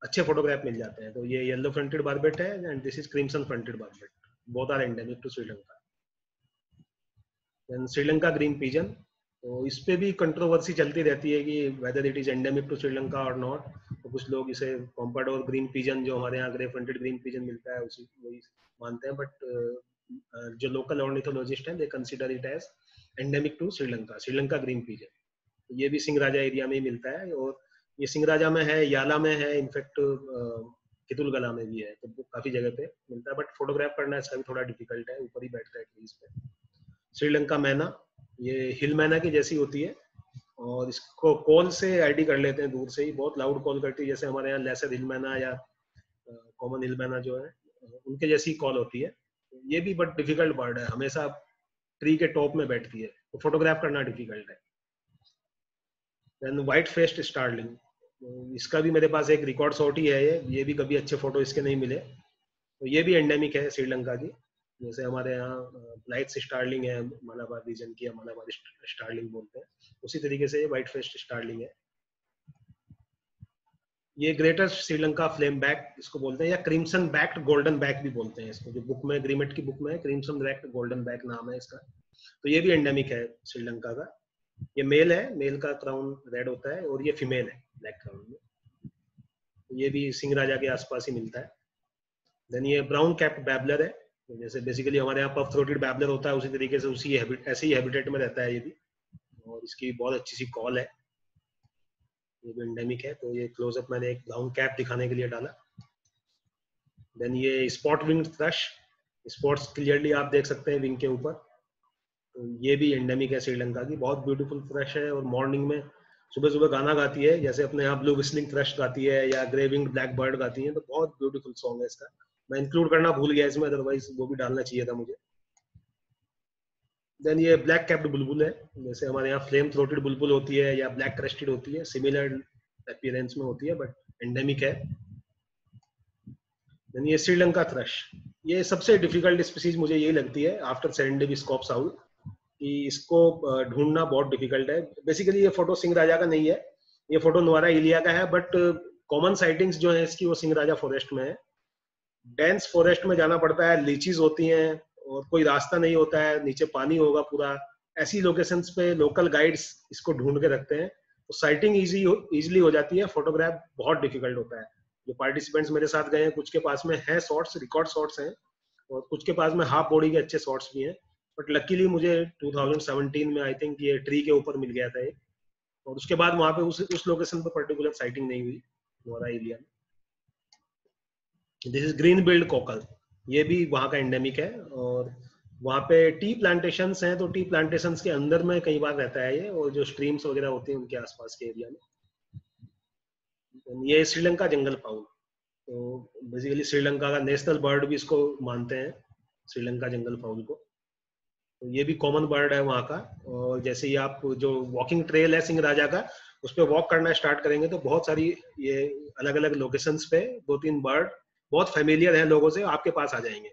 [SPEAKER 2] अच्छे फोटोग्राफ मिल जाते हैं। तो ये येलो फ्रंटेड बार्बेट है and this is crimson fronted barbet, both are endemic to Sri Lanka. Then Sri Lanka green pigeon, तो इस पे भी कंट्रोवर्सी चलती रहती है कि whether it is endemic to Sri Lanka और नॉट, तो कुछ लोग इसे पोम्पाडोर ग्रीन पिजन जो हमारे यहाँ ग्रे फ्रंटेड ग्रीन पिजन मिलता है उसी वही मानते हैं, बट जो लोकल ऑर्निथोलॉजिस्ट हैं they consider it as endemic to Sri Lanka, Sri Lanka green pigeon. ये भी सिंगराजा एरिया में ही मिलता है, और ये सिंगराजा में है, याला में है, इनफैक्ट कितुलगला में भी है, तो काफी जगह पे मिलता है, बट फोटोग्राफ करना इसका भी थोड़ा डिफिकल्ट है, ऊपर ही बैठता है ट्रीज पे। श्रीलंका मैना, ये हिल मैना की जैसी होती है, और इसको कॉल से आईडी कर लेते हैं दूर से ही, बहुत लाउड कॉल करती है, जैसे हमारे यहाँ लेसर हिल मैना या कॉमन हिल मैना जो है उनके जैसी कॉल होती है। ये भी बट डिफिकल्ट बर्ड है, हमेशा ट्री के टॉप में बैठती है, तो फोटोग्राफ करना डिफिकल्ट है। देन व्हाइट फेस्ड स्टारलिंग, इसका भी मेरे पास एक रिकॉर्ड शॉट ही है, ये भी कभी अच्छे फोटो इसके नहीं मिले, तो ये भी एंडेमिक है श्रीलंका की, जैसे हमारे यहाँ ब्लाइट स्टारलिंग है मलाबार रीजन की, या मलाबार स्टारलिंग बोलते हैं, उसी तरीके से ये व्हाइट फेस्ड स्टारलिंग है। ये ग्रेटर श्रीलंका फ्लेम बैक इसको बोलते हैं, या क्रिम्सन बैक्ड गोल्डन बैक भी बोलते हैं इसको, जो बुक में ग्रीमेट की बुक में क्रिम्सन बैक्ड गोल्डन बैक नाम है इसका, तो ये भी एंडेमिक है श्रीलंका का। ये मेल है, मेल का क्राउन रेड होता है, और ये फीमेल है ब्लैक क्राउन में, ये भी सिंगराजा के आसपास ही मिलता है। देन ये ब्राउन कैप्ड बैबलर है, जैसे बेसिकली हमारे यहाँ पफ थ्रोटेड बैबलर होता है उसी तरीके से उसी ऐसे ही हैबिटेट में रहता है ये भी, और इसकी बहुत अच्छी सी कॉल है, ये भी एंडेमिक है, तो ये क्लोजअप मैंने एक ब्राउन कैप दिखाने के लिए डाला। देन ये spot wing thrust, spots clearly आप देख सकते हैं विंग के ऊपर, तो ये भी एंडेमिक है श्रीलंका की, बहुत ब्यूटीफुल थ्रश है, और मॉर्निंग में सुबह सुबह गाना गाती है, जैसे अपने यहाँ ब्लू विस्लिंग थ्रश गाती है या ग्रे विंग्ड ब्लैक बर्ड गाती है, तो बहुत ब्यूटीफुल सॉन्ग है इसका, मैं इंक्लूड करना भूल गया इसमें, अदरवाइज वो भी डालना चाहिए था मुझे। देन ये ब्लैक कैप्ड बुलबुल है, जैसे हमारे यहाँ फ्लेम थ्रोटेड बुलबुल होती है या ब्लैक क्रेस्टेड होती है, सिमिलर अपीयरेंस में होती है बट एंडेमिक है। देन ये श्रीलंका थ्रश, ये सबसे डिफिकल्ट स्पीसीज मुझे यही लगती है आफ्टर सेरेंडिव स्कॉप्स आउल, कि इसको ढूंढना बहुत डिफिकल्ट है। बेसिकली ये फोटो सिंगराजा का नहीं है, ये फोटो नोआरा इलिया का है, बट कॉमन साइटिंग्स जो है इसकी वो सिंगराजा फॉरेस्ट में है। डेंस फॉरेस्ट में जाना पड़ता है, लीचीज होती हैं और कोई रास्ता नहीं होता है, नीचे पानी होगा पूरा, ऐसी लोकेशंस पे लोकल गाइड्स इसको ढूंढ के रखते हैं, तो साइटिंग इजीली हो जाती है, फोटोग्राफ बहुत डिफिकल्ट होता है। जो पार्टिसिपेंट्स मेरे साथ गए हैं कुछ के पास में है शॉट्स, रिकॉर्ड शॉट्स हैं, और कुछ के पास में हाफ बॉडी के अच्छे शॉट्स भी हैं, बट लकीली मुझे 2017 में आई थिंक ये ट्री के ऊपर मिल गया था एक, और उसके बाद वहां पे उस लोकेशन पे पर्टिकुलर साइटिंग नहीं हुई नोरा एरिया में। This is green build Kokalla, ये भी वहाँ का एंडेमिक है, और वहाँ पे टी प्लांटेशंस हैं, तो टी प्लांटेशंस के अंदर में कई बार रहता है ये, और जो स्ट्रीम्स वगैरह होती हैं उनके आसपास के एरिया में। ये श्रीलंका जंगल पाउल, तो बेसिकली श्रीलंका का नेशनल बर्ड भी इसको मानते हैं, श्रीलंका जंगल फाउल को। तो ये भी कॉमन बर्ड है वहाँ का। और जैसे ही आप जो वॉकिंग ट्रेल है सिंह राजा का, उस पर वॉक करना स्टार्ट करेंगे तो बहुत सारी ये अलग अलग लोकेशंस पे 2-3 बर्ड बहुत फेमिलियर है लोगों से, आपके पास आ जाएंगे।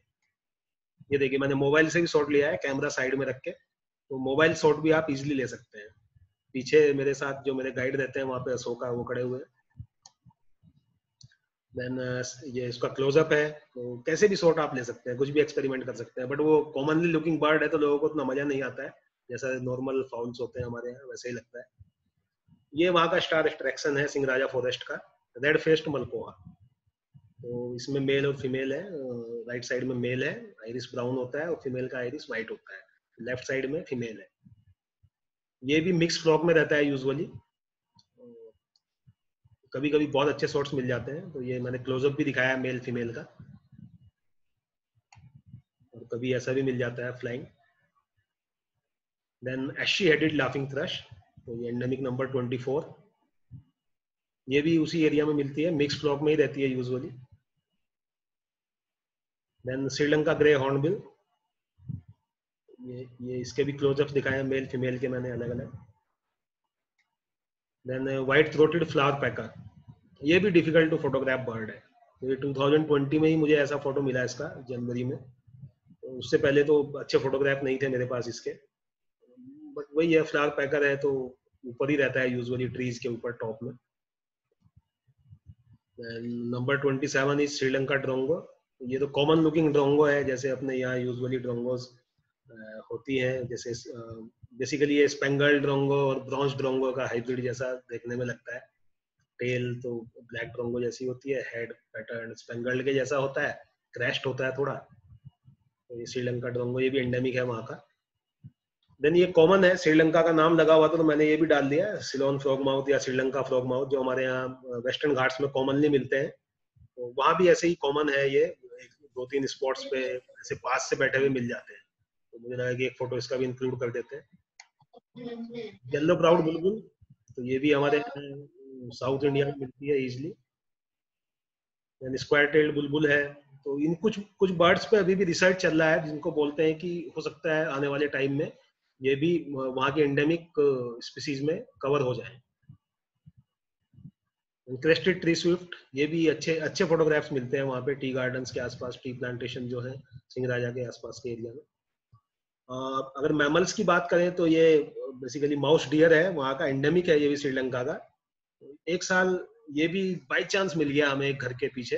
[SPEAKER 2] ये देखिए मैंने मोबाइल से भी शॉट लिया है, कैमरा साइड में रख के, तो मोबाइल शॉट भी आप इजीली ले सकते हैं। पीछे मेरे साथ जो मेरे गाइड रहते हैं वहाँ पे अशोका, वो खड़े हुए हैं। देन ये इसका क्लोजअप है, तो कैसे भी शॉट आप ले सकते हैं, कुछ भी एक्सपेरिमेंट कर सकते हैं। बट वो कॉमनली लुकिंग बर्ड है तो लोगों को उतना मजा नहीं आता है, जैसा नॉर्मल फाउल्स होते हैं हमारे यहाँ वैसे ही लगता है। ये वहाँ का स्टार अट्रैक्शन है सिंगराजा फॉरेस्ट का, रेड फेस्ड मलकोहा। तो इसमें मेल और फीमेल है। राइट साइड में मेल है, आइरिस ब्राउन होता है, और फीमेल का आइरिस व्हाइट होता है। लेफ्ट साइड में फीमेल है। ये भी मिक्स फ्लॉक में रहता है यूजुअली। कभी कभी बहुत अच्छे शॉट्स मिल जाते हैं, तो ये मैंने क्लोजअप भी दिखाया है मेल फीमेल का, और कभी ऐसा भी मिल जाता है flying. Then ashy headed laughing thrush, तो ये एंडेमिक नंबर 24। ये भी उसी एरिया में मिलती है, मिक्स फ्लॉक में ही रहती है usually. Then Sri Lanka grey hornbill, ये इसके भी क्लोजअप्स दिखाए हैं मेल फीमेल के मैंने अलग अलग। देन व्हाइट थ्रोटेड फ्लावर पैकर, ये भी डिफिकल्ट टू फोटोग्राफ बर्ड है। तो ये 2020 में ही मुझे ऐसा फोटो मिला इसका, जनवरी में। तो उससे पहले तो अच्छे फोटोग्राफ नहीं थे मेरे पास इसके, बट वही है, फ्लावर पैकर है तो ऊपर ही रहता है यूजुअली, ट्रीज के ऊपर टॉप में। Number 27 is Sri Lanka drongo. ये तो कॉमन लुकिंग ड्रोंगो है, जैसे अपने यहाँ यूजुअली ड्रोंगोज होती हैं। जैसे बेसिकली ये स्पेंगल ड्रोंगो और ब्रॉन्ज ड्रोंगो का हाइब्रिड जैसा देखने में लगता है। टेल तो ब्लैक ड्रोंगो जैसी होती है, हेड पैटर्न स्पेंगल्ड के जैसा होता है, क्रैश्ड होता है थोड़ा। तो ये श्रीलंका ड्रोंगो, ये भी एंडेमिक है वहाँ का। देन ये कॉमन है, श्रीलंका का नाम लगा हुआ था तो मैंने ये भी डाल दिया, सिलोन फ्रॉग माउथ या श्रीलंका फ्रॉग माउथ, जो हमारे यहाँ वेस्टर्न घाट्स में कॉमनली मिलते हैं। तो वहाँ भी ऐसे ही कॉमन है ये, 2-3 स्पॉट्स पे ऐसे पास से बैठे हुए मिल जाते हैं। तो मुझे लगा कि एक फोटो इसका भी इंक्लूड कर देते हैं। येलो प्राउड बुलबुल, तो ये भी हमारे साउथ इंडिया में मिलती है इजिली। स्क्वायर टेल्ड बुलबुल है। तो इन कुछ कुछ बर्ड्स पे अभी भी रिसर्च चल रहा है, जिनको बोलते हैं कि हो सकता है आने वाले टाइम में ये भी वहाँ के एंडेमिक स्पीसीज में कवर हो जाए। क्रेस्टेड ट्री स्विफ्ट, ये भी अच्छे अच्छे फोटोग्राफ्स मिलते हैं वहाँ पे, टी गार्डन्स के आसपास, टी प्लांटेशन जो है सिंहराजा के आसपास के एरिया में। अगर मैमल्स की बात करें तो ये बेसिकली माउस डियर है, वहाँ का एंडेमिक है ये भी श्रीलंका का। एक साल ये भी बाई चांस मिल गया हमें एक घर के पीछे,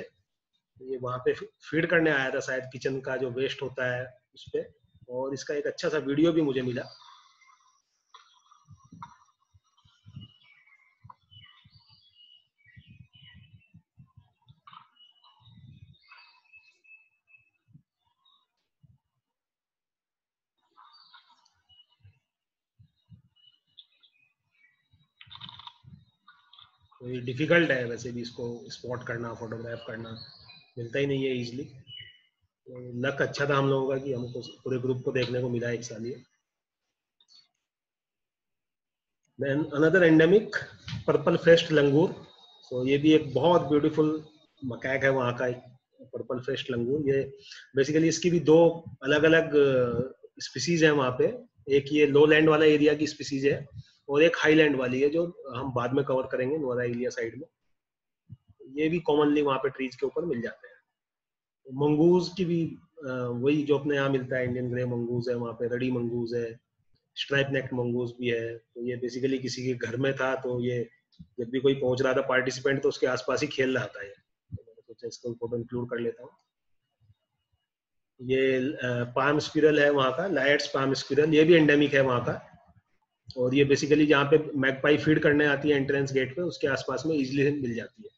[SPEAKER 2] ये वहाँ पे फीड करने आया था शायद, किचन का जो वेस्ट होता है उस पे, और इसका एक अच्छा सा वीडियो भी मुझे मिला। तो ये डिफिकल्ट है वैसे भी इसको स्पॉट करना, फोटोग्राफ करना, मिलता ही नहीं है इजिली। तो लक अच्छा था हम लोगों का कि हमको पूरे ग्रुप को देखने को मिला एक साल ये। Then another endemic purple faced langur. तो ये भी एक बहुत ब्यूटीफुल मकैक है वहाँ का, एक पर्पल फेस्ट लंगूर। ये बेसिकली इसकी भी दो अलग अलग स्पीसीज है वहाँ पे। एक ये लो लैंड वाला एरिया की स्पीसीज है, और एक हाई लैंड वाली है जो हम बाद में कवर करेंगे नोरा एलिया साइड में। ये भी कॉमनली वहाँ पे ट्रीज के ऊपर मिल जाते हैं। मंगूज की भी वही जो अपने यहाँ मिलता है, इंडियन ग्रे मंगूज है वहाँ पे, रडी मंगूज है, स्ट्राइप नेक्ड मंगूज भी है। तो ये बेसिकली किसी के घर में था, तो ये जब भी कोई पहुंच रहा था पार्टिसिपेंट तो उसके आसपास ही खेल रहा था ये, तो मैंने सोचा इसको फोटो इंक्लूड कर लेता हूँ। ये पाम स्पिरल है वहाँ का, लायट्स पाम स्पिरल, ये भी एंडेमिक है वहाँ का। और ये बेसिकली जहाँ पे मैगपाई फीड करने आती है एंट्रेंस गेट पे, उसके आसपास में इजिली मिल जाती है।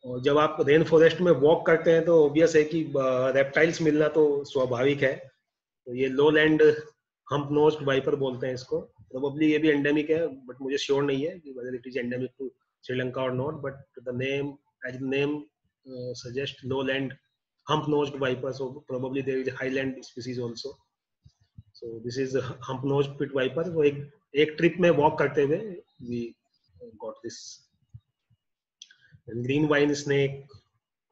[SPEAKER 2] और जब आप रेन फॉरेस्ट में वॉक करते हैं तो ऑब्वियस है कि रेप्टाइल्स मिलना तो स्वाभाविक है। तो ये लो लैंड हम्प नोज्ड वाइपर बोलते हैं इसको। प्रोबेबली ये भी एंडेमिक है, बट मुझे श्योर नहीं है कि whether it is endemic to Sri Lanka or not, but the name, as the name suggest, lowland hump nosed viper, so probably there is a highland species also. So this is a hump nosed pit viper. वो एक trip में walk करते हुए we got this. Green wine snake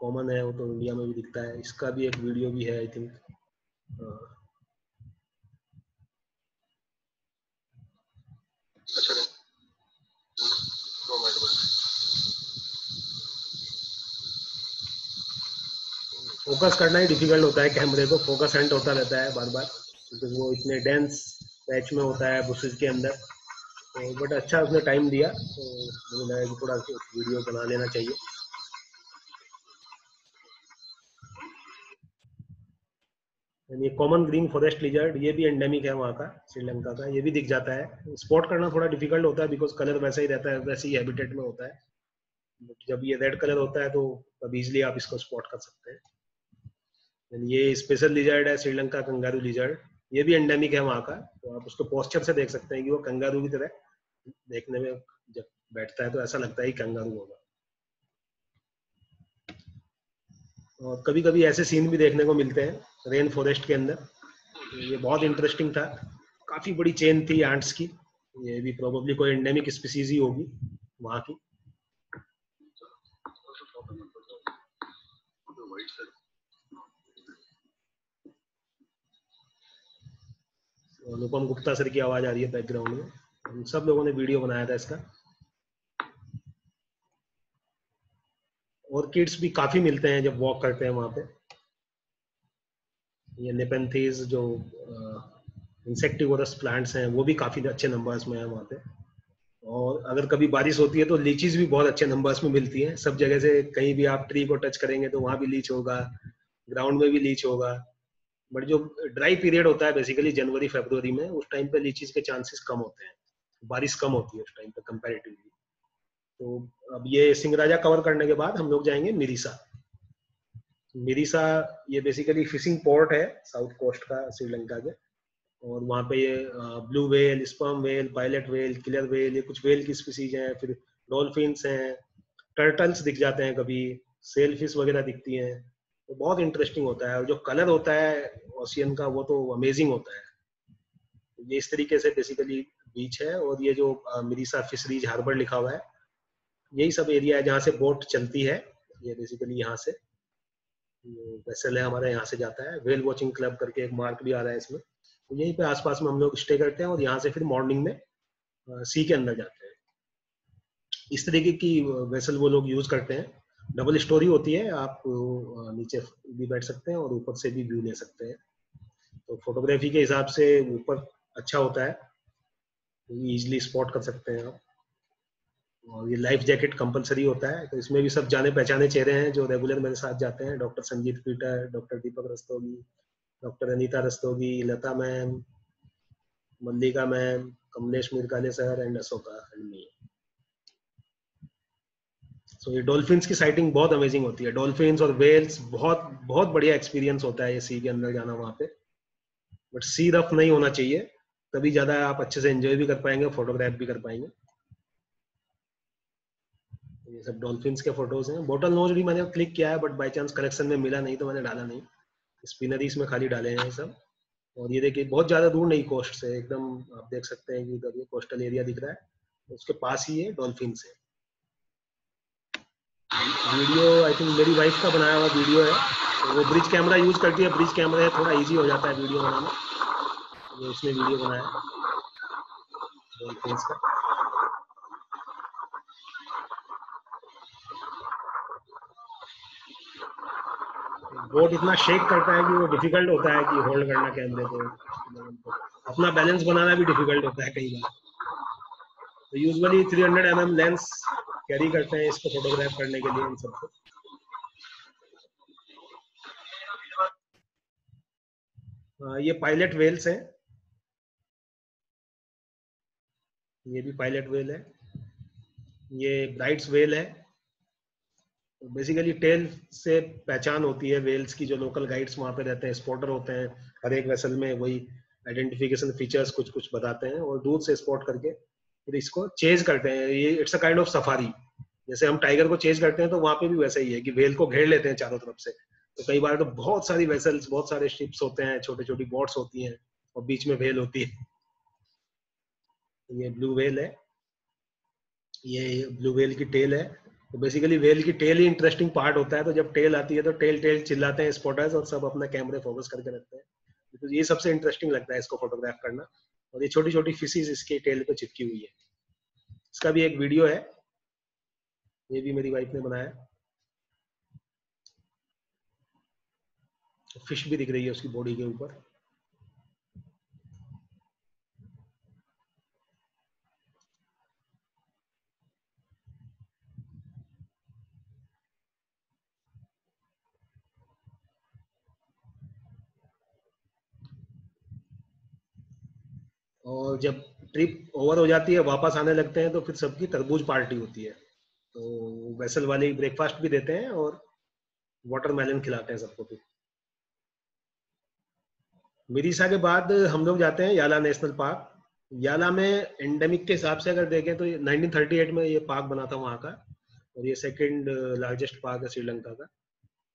[SPEAKER 2] common है, वो तो India में भी दिखता है, इसका भी एक वीडियो भी है आई थिंक। फोकस करना ही डिफिकल्ट होता है, कैमरे को फोकस हंट होता रहता है बार बार, क्योंकि वो इतने डेंस पैच में होता है बुशेस के अंदर। तो बट अच्छा उसने टाइम दिया, तो मुझे लगा कि थोड़ा वीडियो बना लेना चाहिए। ये कॉमन ग्रीन फॉरेस्ट लिजर्ड, ये भी एंडेमिक है वहाँ का, श्रीलंका का। ये भी दिख जाता है, स्पॉट करना थोड़ा डिफिकल्ट होता है बिकॉज कलर वैसा ही रहता है, वैसे ही हैबिटेट में होता है। बट जब ये रेड कलर होता है तो तब इजिली आप इसको स्पॉट कर सकते हैं। ये स्पेशल लिजर्ड है, श्रीलंका कंगारू लिजर्ड। ये भी एंडेमिक है वहाँ का। तो आप उसको पोस्चर से देख सकते हैं कि वो कंगारू की तरह देखने में, जब बैठता है तो ऐसा लगता है कि कंगारू होगा। और कभी कभी ऐसे सीन भी देखने को मिलते हैं रेन फॉरेस्ट के अंदर। तो ये बहुत इंटरेस्टिंग था। काफी बड़ी चेन थी एंट्स की। ये भी प्रोबेबली कोई एंडेमिक स्पीसीज ही होगी वहाँ की। अनुपम गुप्ता सर की आवाज आ रही है बैकग्राउंड में। हम सब लोगों ने वीडियो बनाया था इसका। ऑर्किड्स भी काफी मिलते हैं जब वॉक करते हैं वहां पे। ये नेपेंथीज जो इंसेक्टिवोरस प्लांट्स हैं, वो भी काफी अच्छे नंबर्स में है वहाँ पे। और अगर कभी बारिश होती है तो लीचीज भी बहुत अच्छे नंबर्स में मिलती हैं सब जगह से। कहीं भी आप ट्री को टच करेंगे तो वहां भी लीच होगा, ग्राउंड में भी लीच होगा। बट जो ड्राई पीरियड होता है बेसिकली जनवरी फरवरी में, उस टाइम पे लीचीज के चांसेस कम होते हैं, बारिश कम होती है उस टाइम पे कंपैरेटिवली। तो अब ये सिंगराजा कवर करने के बाद हम लोग जाएंगे मिरिसा। मिरिसा ये बेसिकली फिशिंग पोर्ट है साउथ कोस्ट का श्रीलंका के। और वहाँ पे ये blue whale, sperm whale, pilot well, killer whale, ये कुछ वेल की स्पीसीज हैं। फिर डॉल्फिन्स हैं, टर्टल्स दिख जाते हैं कभी, सेल फिश वगैरह दिखती हैं। तो बहुत इंटरेस्टिंग होता है। और जो कलर होता है ओशियन का वो तो अमेजिंग होता है। ये इस तरीके से बेसिकली बीच है। और ये जो मिरिसा फिशरीज हार्बर लिखा हुआ है, यही सब एरिया है जहाँ से बोट चलती है। ये बेसिकली यहाँ से वेसल है हमारा, यहाँ से जाता है। वेल वॉचिंग क्लब करके एक मार्क भी आ रहा है इसमें। तो यहीं पे आसपास में हम लोग स्टे करते हैं और यहाँ से फिर मॉर्निंग में सी के अंदर जाते हैं। इस तरीके की वेसल वो लोग यूज करते हैं। डबल स्टोरी होती है, आप नीचे भी बैठ सकते हैं और ऊपर से भी व्यू ले सकते हैं। तो फोटोग्राफी के हिसाब से ऊपर अच्छा होता है, इजिली स्पॉट कर सकते हैं आप। और ये लाइफ जैकेट कंपलसरी होता है। तो इसमें भी सब जाने पहचाने चेहरे हैं जो रेगुलर मेरे साथ जाते हैं। Doctor Sanjeet Peter, doctor Deepak Rastogi, doctor Anita Rastogi, Lata ma'am, Mallika ma'am, Kamlesh Mirkale sir and Ashoka and me. So ये डॉल्फिन्स की साइटिंग बहुत अमेजिंग होती है। डॉल्फिन्स और वेल्स, बहुत बहुत बढ़िया एक्सपीरियंस होता है ये सी के अंदर जाना वहाँ पे। बट सी रफ नहीं होना चाहिए, तभी ज्यादा आप अच्छे से एंजॉय भी कर पाएंगे, फोटोग्राफ भी कर पाएंगे। ये सब डॉल्फिन्स के फोटोज हैं। बोटल नोज भी मैंने क्लिक किया है, बट बाय चांस कलेक्शन में मिला नहीं तो मैंने डाला नहीं। स्पिनरीज में खाली डाले हैं ये सब। और ये देखिए बहुत ज्यादा दूर नहीं कोस्ट से, एकदम आप देख सकते हैं कि उधर ये कोस्टल एरिया दिख रहा है, उसके पास ही ये डॉल्फिन है। वीडियो आई थिंक मेरी वाइफ का बनाया हुआ वीडियो है। तो वो ब्रिज कैमरा यूज करती है। ब्रिज कैमरा है, थोड़ा इजी हो जाता है वीडियो बनाना। ये उसने वीडियो बनाया डॉल्फिन्स का। बोट इतना शेक करता है कि वो डिफिकल्ट होता है कि होल्ड करना कैमरे को। अपना बैलेंस बनाना भी डिफिकल्ट होता है कई बार। तो यूजुअली 300 mm लेंस कैरी करते हैं इसको फोटोग्राफ करने के लिए इन सबको। ये पायलट वेल्स हैं। ये भी पायलट वेल है। ये ब्राइट्स वेल है। बेसिकली टेल से पहचान होती है वेल्स की। जो लोकल गाइड्स वहाँ पे रहते हैं, स्पॉटर होते हैं हर एक वेसल में, वही आइडेंटिफिकेशन फीचर्स कुछ कुछ बताते हैं और दूर से स्पॉट करके फिर इसको चेज करते हैं। ये it's a kind of safari. जैसे हम टाइगर को चेज करते हैं तो वहाँ पे भी वैसा ही है कि वेल को घेर लेते हैं चारों तरफ से। तो कई बार तो बहुत सारी वेसल्स, बहुत सारे शिप्स होते हैं, छोटी छोटी बोट्स होती हैं और बीच में वेल होती है। ये ब्लू वेल है। ये ब्लू वेल की टेल है। तो बेसिकली वेल की टेल ही इंटरेस्टिंग पार्ट होता है। तो जब टेल आती है तो टेल टेल चिल्लाते हैं स्पॉटर्स और सब अपना कैमरे फोकस करके रखते हैं। तो ये सबसे इंटरेस्टिंग लगता है इसको फोटोग्राफ करना। और ये छोटी छोटी फिशेज इसके टेल पे चिपकी हुई है। इसका भी एक वीडियो है, ये भी मेरी वाइफ ने बनाया। फिश भी दिख रही है उसकी बॉडी के ऊपर। और जब ट्रिप ओवर हो जाती है, वापस आने लगते हैं, तो फिर सबकी तरबूज पार्टी होती है। तो वेसल वाले ब्रेकफास्ट भी देते हैं और वाटरमेलन खिलाते हैं सबको। फिर मिरीसा के बाद हम लोग जाते हैं याला नेशनल पार्क। याला में एंडेमिक के हिसाब से अगर देखें तो 1938 में ये पार्क बना था वहाँ का, और ये सेकंड लार्जेस्ट पार्क है श्रीलंका का।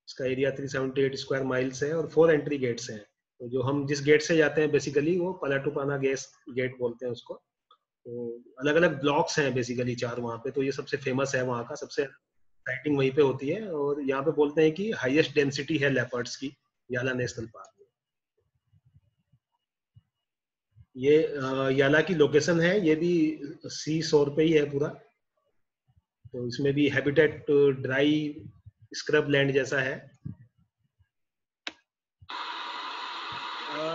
[SPEAKER 2] इसका एरिया 378 स्क्वायर माइल्स है और 4 एंट्री गेट्स हैं। तो जो हम जिस गेट से जाते हैं बेसिकली वो पलाटूपाना गेट बोलते हैं उसको। तो अलग अलग ब्लॉक्स हैं बेसिकली 4 वहाँ पे। तो ये सबसे फेमस है वहाँ का, सबसे साइटिंग वहीं पे होती है। और यहाँ पे बोलते हैं कि हाईएस्ट डेंसिटी है लेपर्ड्स की याला नेशनल पार्क में। ये याला की लोकेशन है, ये भी सी शोर पे ही है पूरा। तो इसमें भी हैबिटेट ड्राई स्क्रब लैंड जैसा है।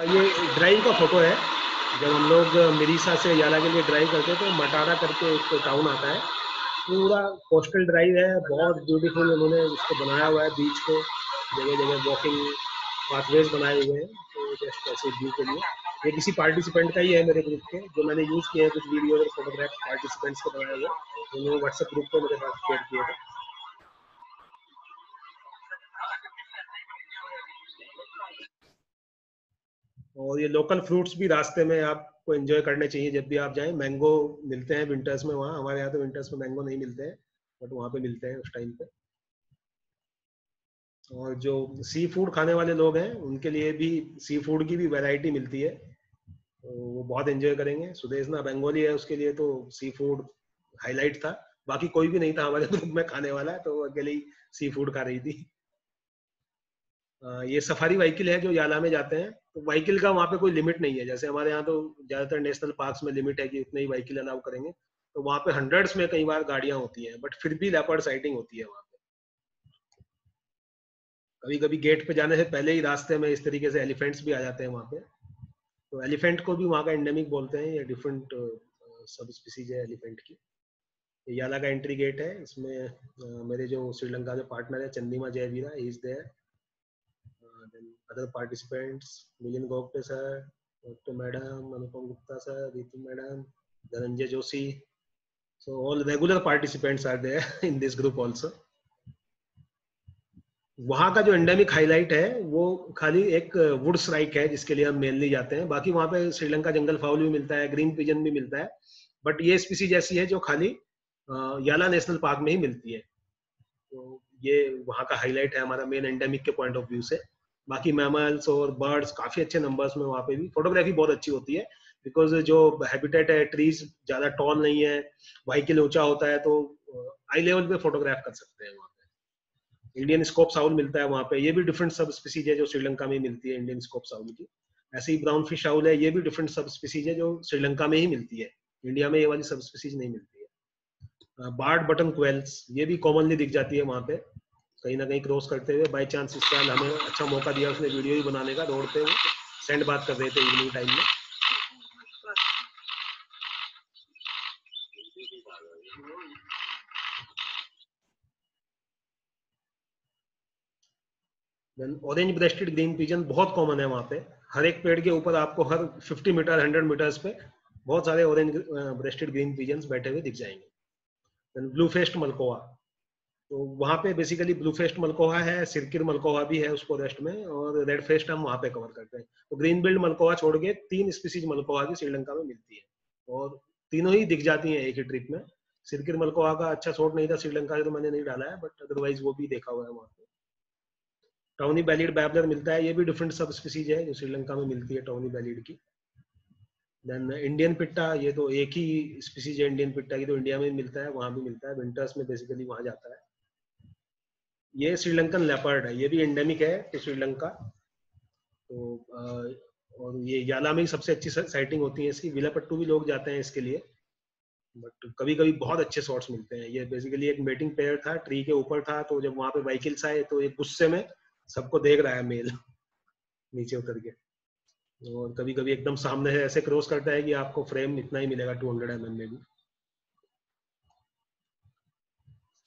[SPEAKER 2] ये ड्राइव का फोटो है। जब हम लोग मिरीसा से याला के लिए ड्राइव करते हैं तो मटारा करके एक टाउन आता है। पूरा कोस्टल ड्राइव है, बहुत ब्यूटीफुल उन्होंने इसको बनाया हुआ है। बीच को जगह जगह वॉकिंग पाथवेज बनाए हुए हैं, तो जस्ट ऐसे व्यू के लिए। ये किसी पार्टिसिपेंट का ही है मेरे ग्रुप के, जो मैंने यूज किए हैं कुछ वीडियो और फोटोग्राफ पार्टिसिपेंट्स के बनाए हुए, उन्होंने व्हाट्सएप ग्रुप पे मेरे साथ शेयर किए थे। और ये लोकल फ्रूट्स भी रास्ते में आपको एंजॉय करने चाहिए जब भी आप जाएं। मैंगो मिलते हैं विंटर्स में वहाँ, हमारे यहाँ तो विंटर्स में मैंगो नहीं मिलते हैं, बट वहाँ पे मिलते हैं उस टाइम पे। और जो सी फूड खाने वाले लोग हैं उनके लिए भी सी फूड की भी वैरायटी मिलती है, तो वो बहुत एंजॉय करेंगे। सुदेशना बंगाली है, उसके लिए तो सी फूड हाईलाइट था। बाकी कोई भी नहीं था हमारे ग्रुप में खाने वाला, तो वो अकेले ही सी फूड खा रही थी। ये सफारी व्हीकल है जो याला में जाते हैं। तो व्हीकल का वहाँ पे कोई लिमिट नहीं है, जैसे हमारे यहाँ तो ज्यादातर नेशनल पार्क्स में लिमिट है कि उतने ही व्हीकल अलाउ करेंगे। तो वहाँ पे हंड्रेड्स में कई बार गाड़ियां होती हैं, बट फिर भी लेपर्ड साइटिंग होती है वहाँ पे। कभी कभी गेट पे जाने से पहले ही रास्ते में इस तरीके से एलिफेंट्स भी आ जाते हैं वहाँ पे। तो एलिफेंट को भी वहाँ का एंडेमिक बोलते हैं, ये डिफरेंट सब स्पीसीज है एलिफेंट की। ये याला का एंट्री गेट है। इसमें मेरे जो श्रीलंका के पार्टनर है Chandima Jayaweera, he is there. then other participants, Milind Gopte sir, Dr. Madam, Anupam Gupta sir, Ritu Madam, Dhananjay Joshi. So all regular participants are there in this group also. वहाँ का जो endemic highlight है वो खाली एक would strike है, जिसके लिए हम मेनली जाते हैं। बाकी वहाँ पे श्रीलंका जंगल फाउल भी मिलता है, ग्रीन पिजन भी मिलता है, बट ये स्पीसीज ऐसी है जो खाली याला नेशनल पार्क में ही मिलती है। तो ये वहाँ का हाईलाइट है हमारा मेन एंडेमिक के पॉइंट ऑफ व्यू से। बाकी मैमल्स और बर्ड्स काफी अच्छे नंबर्स में वहाँ पे भी। फोटोग्राफी बहुत अच्छी होती है, बिकॉज जो हैबिटेट है, ट्रीज ज्यादा टॉल नहीं है, व्हीकल ऊंचा होता है, तो आई लेवल पे फोटोग्राफ कर सकते हैं वहाँ पे। इंडियन स्कोप साउल मिलता है वहाँ पे, ये भी डिफरेंट सब स्पीसीज है जो श्रीलंका में मिलती है, इंडियन स्कोप साउल की। ऐसे ही ब्राउन फिश साउल है, ये भी डिफरेंट सब स्पीसीज है जो श्रीलंका में ही मिलती है, इंडिया में ये वाली सब स्पीसीज नहीं मिलती है। बार्ड बटन क्वेल्स, ये भी कॉमनली दिख जाती है वहाँ पे, कहीं ना कहीं क्रॉस करते हुए। बाई चांस इस साल हमें अच्छा मौका दिया उसने वीडियो ही बनाने का, रोड पे वो सेंड बात कर रहे थे इवनिंग टाइम में। Then orange breasted green pigeon बहुत कॉमन है वहाँ पे। हर एक पेड़ के ऊपर आपको हर 50 मीटर 100 मीटर्स पे बहुत सारे ऑरेंज ब्रेस्टेड ग्रीन पिजन बैठे हुए दिख जाएंगे। देन ब्लू फेस्ड मलकोआ, तो वहाँ पे बेसिकली ब्लू फेस्ट मलकोहा है, सिरकिर मलकोहा भी है उस फॉरेस्ट में, और रेड फेस्ट हम वहाँ पे कवर करते हैं। तो ग्रीन बिल्ड मलकोहा छोड़ के 3 स्पीसीज मलकोहा की श्रीलंका में मिलती है, और तीनों ही दिख जाती हैं एक ही ट्रिप में। सिरकिर मलकोहा का अच्छा शॉट नहीं था श्रीलंका से, तो मैंने नहीं डाला है, बट अदरवाइज वो भी देखा हुआ है वहाँ पे। टाउनी बैलिड बैबलर मिलता है, ये भी डिफरेंट सब स्पीसीज है जो श्रीलंका में मिलती है टाउनी बैलिड की। देन इंडियन पिट्टा, ये तो एक ही स्पीसीज है इंडियन पिट्टा की, तो इंडिया में मिलता है, वहाँ भी मिलता है, विंटर्स में बेसिकली वहाँ जाता है। ये श्रीलंकन लेपर्ड है, ये भी एंडेमिक है तो श्रीलंका। तो और ये याला में ही सबसे अच्छी साइटिंग होती है इसकी। विलापट्टू भी लोग जाते हैं इसके लिए। बट कभी कभी बहुत अच्छे शॉट्स मिलते हैं। ये बेसिकली एक मेटिंग पेयर था, ट्री के ऊपर था, तो जब वहां पे व्हीकल्स आए तो एक गुस्से में सबको देख रहा है मेल नीचे उतर के, और कभी कभी एकदम सामने से ऐसे क्रॉस करता है कि आपको फ्रेम इतना ही मिलेगा 200 में भी।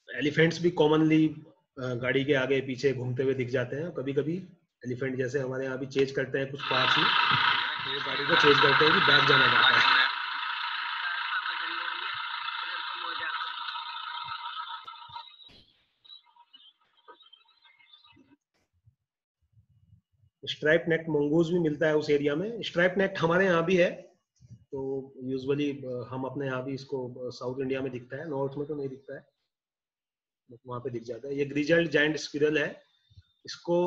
[SPEAKER 2] एलिफेंट्स भी कॉमनली गाड़ी के आगे पीछे घूमते हुए दिख जाते हैं। कभी कभी एलिफेंट जैसे हमारे यहाँ भी चेज करते हैं कुछ पार्ट्स में, तो वो गाड़ी को चेज करते हैं कि बैक जाना पड़ता है। स्ट्राइप नेक मंगूज भी मिलता है उस एरिया में। स्ट्राइप नेक हमारे यहाँ भी है, तो यूजुअली हम अपने यहाँ भी इसको साउथ इंडिया में दिखता है, नॉर्थ में तो नहीं दिखता है, बट वहाँ पे दिख जाता है। ये ग्रिजल्ड जायंट स्क्विरल है। इसको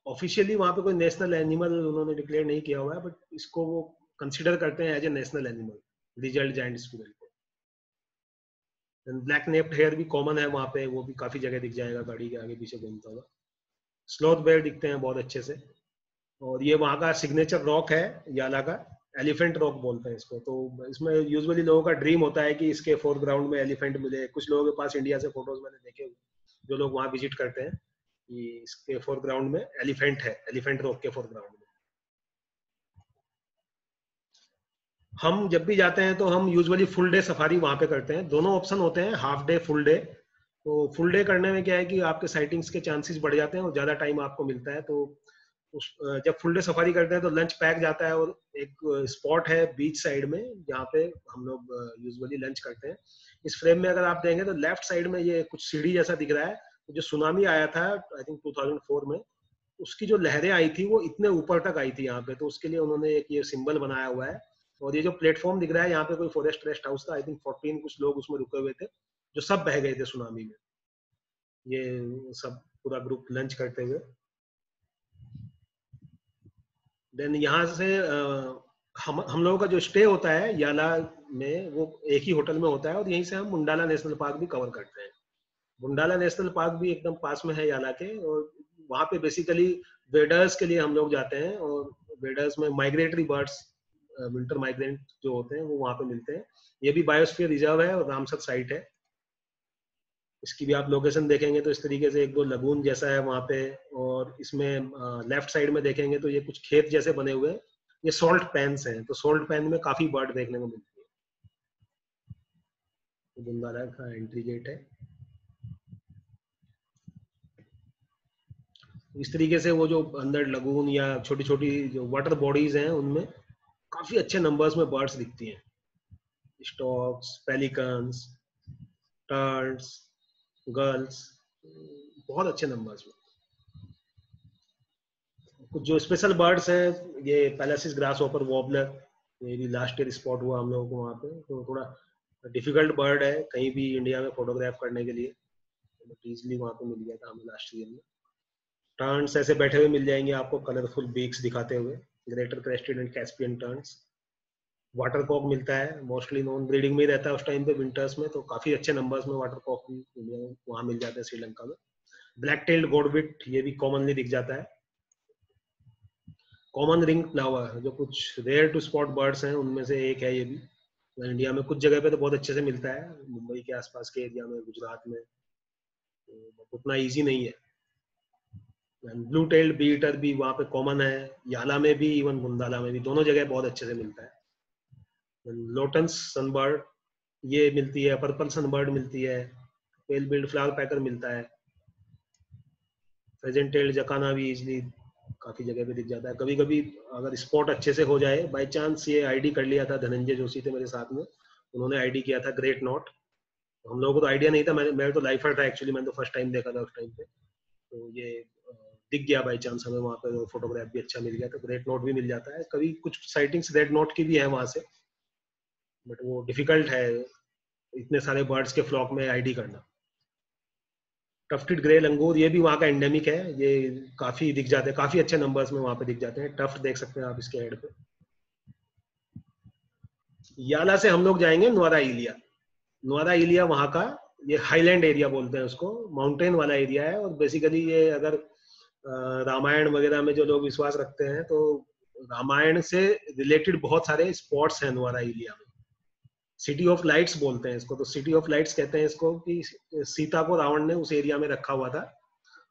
[SPEAKER 2] ऑफिशियली वहाँ पे कोई नेशनल एनिमल उन्होंने डिक्लेयर नहीं किया हुआ है, बट इसको वो कंसिडर करते हैं as a national animal, grizzled giant squirrel को। ब्लैक नेप्ड हेयर भी कॉमन है वहाँ पे, वो भी काफी जगह दिख जाएगा गाड़ी के आगे पीछे घूमता हुआ। स्लॉथ बेयर दिखते हैं बहुत अच्छे से। और ये वहाँ का सिग्नेचर रॉक है याला का, एलिफेंट रॉक बोलते हैं इसको। तो इसमें यूजुअली लोगों का ड्रीम होता है कि इसके फोरग्राउंड में एलिफेंट मिले। कुछ लोगों के पास इंडिया से फोटोज मैंने देखे हुए, जो लोग वहाँ विजिट करते हैं, कि इसके फोरग्राउंड में एलिफेंट है, एलिफेंट रॉक के फोरग्राउंड में। हम जब भी जाते हैं तो हम यूजुअली फुल डे सफारी वहाँ पे करते हैं। दोनों ऑप्शन होते हैं, हाफ डे, फुल डे। तो फुल डे करने में क्या है कि आपके साइटिंग्स के चांसेस बढ़ जाते हैं और ज्यादा टाइम आपको मिलता है। तो जब फुल डे सफारी करते हैं तो लंच पैक जाता है, और एक स्पॉट है बीच साइड में जहाँ पे हम लोग यूजुअली लंच करते हैं। इस फ्रेम में अगर आप देखेंगे तो लेफ्ट साइड में ये कुछ सीढ़ी जैसा दिख रहा है। तो जो सुनामी आया था आई थिंक 2004 में, उसकी जो लहरें आई थी वो इतने ऊपर तक आई थी यहाँ पे, तो उसके लिए उन्होंने एक ये सिंबल बनाया हुआ है। और ये जो प्लेटफॉर्म दिख रहा है यहाँ पे कोई फॉरेस्ट रेस्ट हाउस था, आई थिंक 14 कुछ लोग उसमें रुके हुए थे, जो सब बह गए थे सुनामी में। ये सब पूरा ग्रुप लंच करते हुए। देन यहाँ से हम लोगों का जो स्टे होता है याला में, वो एक ही होटल में होता है, और यहीं से हम मुंडाला नेशनल पार्क भी कवर करते हैं। मुंडाला नेशनल पार्क भी एकदम पास में है याला के, और वहाँ पे बेसिकली वेडर्स के लिए हम लोग जाते हैं। और वेडर्स में माइग्रेटरी बर्ड्स, विंटर माइग्रेंट जो होते हैं, वो वहाँ पे मिलते हैं। ये भी बायोस्फीयर रिजर्व है और रामसर साइट है। इसकी भी आप लोकेशन देखेंगे तो इस तरीके से एक दो लगून जैसा है वहाँ पे। और इसमें लेफ्ट साइड में देखेंगे तो ये कुछ खेत जैसे बने हुए हैं, ये सॉल्ट पैन्स हैं। तो सॉल्ट पैन में काफी बर्ड देखने को मिलती है। बुंदारा का एंट्री गेट है। इस तरीके से वो जो अंदर लगून या छोटी छोटी जो वाटर बॉडीज हैं, उनमें काफी अच्छे नंबर्स में बर्ड्स दिखती हैं। स्टॉक्स, पेलिकन्स, टर्न्स, गर्ल्स, बहुत अच्छे नंबर्स में। कुछ जो स्पेशल बर्ड्स हैं, ये पैलेसिस ग्रास ऑपर वॉबलर, ये भी लास्ट ईयर स्पॉट हुआ हम लोगों को वहाँ पे। तो थोड़ा डिफिकल्ट बर्ड है कहीं भी इंडिया में फोटोग्राफ करने के लिए, बट इजिली वहाँ पे मिल गया था हमें लास्ट ईयर में। टर्न्स ऐसे बैठे हुए मिल जाएंगे आपको, कलरफुल बीक्स दिखाते हुए, greater crested and Caspian terns. Watercock मिलता है, मोस्टली नॉन ब्रीडिंग में ही रहता है उस टाइम पे विंटर्स में, तो काफी अच्छे नंबर्स में वाटर कॉक भी इंडिया में वहाँ मिल जाते हैं, श्रीलंका में। ब्लैक टेल्ड गोडबिट, ये भी कॉमनली दिख जाता है। कॉमन रिंग फ्लावर, जो कुछ रेयर टू स्पॉट बर्ड्स हैं उनमें से एक है ये भी। इंडिया में कुछ जगह पे तो बहुत अच्छे से मिलता है, मुंबई के आसपास के एरिया में, गुजरात में तो उतना इजी नहीं है। ब्लू टेल्ड बीटर भी वहाँ पे कॉमन है, याला में भी, इवन गुंदाला में भी, दोनों जगह बहुत अच्छे से मिलता है। लोटन्स सनबर्ड ये मिलती है, पर्पल सनबर्ड मिलती है, पेल बिल्ड फ्लावर पैकर मिलता है। फेजेंट टेल्ड जकाना भी इजिली काफी जगह पे दिख जाता है। कभी कभी अगर स्पॉट अच्छे से हो जाए, बाय चांस ये आईडी कर लिया था, धनंजय जोशी थे मेरे साथ में, उन्होंने आईडी किया था ग्रेट नॉट। हम लोगों को तो आइडिया नहीं था, मैं तो लाइफर था एक्चुअली, मैंने तो फर्स्ट टाइम देखा था उस टाइम पे। तो ये दिख गया बाई चांस हमें वहाँ पे, फोटोग्राफ भी अच्छा मिल गया, तो रेड नोट भी मिल जाता है। कभी कुछ साइटिंग्स रेड नोट की भी है वहाँ से, बट वो डिफिकल्ट है इतने सारे बर्ड्स के फ्लॉक में आईडी करना। टफ्टेड ग्रे लंगूर, ये भी वहाँ का एंडेमिक है, ये काफी दिख जाते हैं, काफी अच्छे नंबर्स में वहाँ पे दिख जाते हैं। टफ्ट देख सकते हैं आप इसके हेड पे। याला से हम लोग जाएंगे नुआरा इलिया। नुआरा इलिया वहाँ का, ये हाईलैंड एरिया बोलते हैं उसको, माउंटेन वाला एरिया है। और बेसिकली ये अगर रामायण वगैरह में जो लोग विश्वास रखते हैं, तो रामायण से रिलेटेड बहुत सारे स्पॉट्स हैं नुआरा एरिया में। सिटी ऑफ लाइट्स बोलते हैं इसको। तो सिटी ऑफ लाइट्स कहते हैं इसको कि सीता को रावण ने उस एरिया में रखा हुआ था,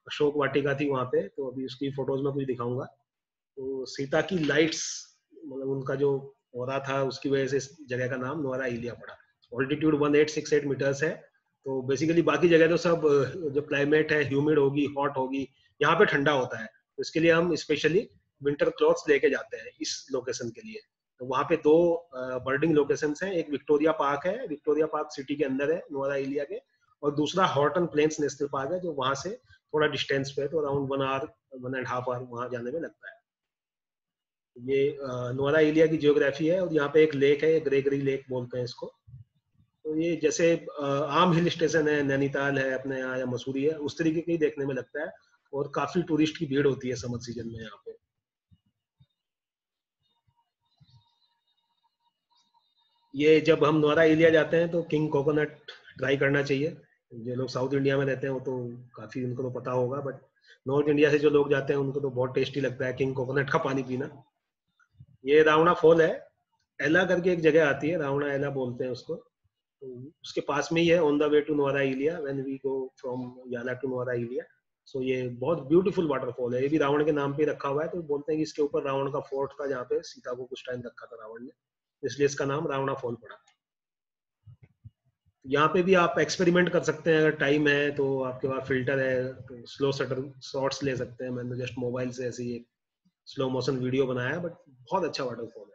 [SPEAKER 2] अशोक वाटिका थी वहां पे। तो अभी उसकी फोटोज में कुछ दिखाऊंगा। तो सीता की लाइट्स, मतलब उनका जो ऑरा था, उसकी वजह से इस जगह का नाम नोआरा इलिया पड़ा। ऑल्टीट्यूड 1868 मीटर्स है। तो बेसिकली बाकी जगह तो सब जो क्लाइमेट है ह्यूमिड होगी, हॉट होगी, यहाँ पे ठंडा होता है। तो इसके लिए हम स्पेशली विंटर क्लॉथ्स लेके जाते हैं इस लोकेशन के लिए। तो वहाँ पे दो बर्डिंग लोकेशंस हैं, एक विक्टोरिया पार्क है, विक्टोरिया पार्क सिटी के अंदर है नोआरा इलिया के, और दूसरा हॉर्टन प्लेन्स नेशनल पार्क है जो वहां से थोड़ा डिस्टेंस पे है। तो अराउंड 1 आवर 1.5 आवर वहां जाने में लगता है। ये नोआरा इलिया की जियोग्राफी है। और यहाँ पे एक लेक है, ग्रेगरी लेक बोलते हैं इसको। तो ये जैसे आम हिल स्टेशन है, नैनीताल है अपने यहाँ या मसूरी है, उस तरीके के ही देखने में लगता है। और काफी टूरिस्ट की भीड़ होती है समर सीजन में यहाँ पे। ये जब हम नोआरा एरिया जाते हैं तो किंग कोकोनट ट्राई करना चाहिए। जो लोग साउथ इंडिया में रहते हैं वो तो काफी उनको तो पता होगा, बट नॉर्थ इंडिया से जो लोग जाते हैं उनको तो बहुत टेस्टी लगता है किंग कोकोनट का पानी पीना। ये रावणा फॉल है, एला करके एक जगह आती है, रावणा एला बोलते हैं उसको। तो उसके पास में ही है, on the way to Nuwara Eliya, when we go from Yala to Nuwara Eliya. So ये बहुत ब्यूटीफुल वाटरफॉल है। ये भी रावण के नाम पे रखा हुआ है। तो बोलते हैं कि इसके ऊपर रावण का फोर्ट था जहाँ पे सीता को कुछ टाइम रखा था रावण ने, इसलिए इसका नाम रावणा फॉल पड़ा। यहाँ पे भी आप एक्सपेरिमेंट कर सकते हैं, अगर टाइम है तो आपके पास फिल्टर है तो स्लो शटर शॉट्स ले सकते हैं। मैंने जस्ट मोबाइल से ऐसे ही स्लो मोशन वीडियो बनाया है, बट बहुत अच्छा वाटरफॉल है।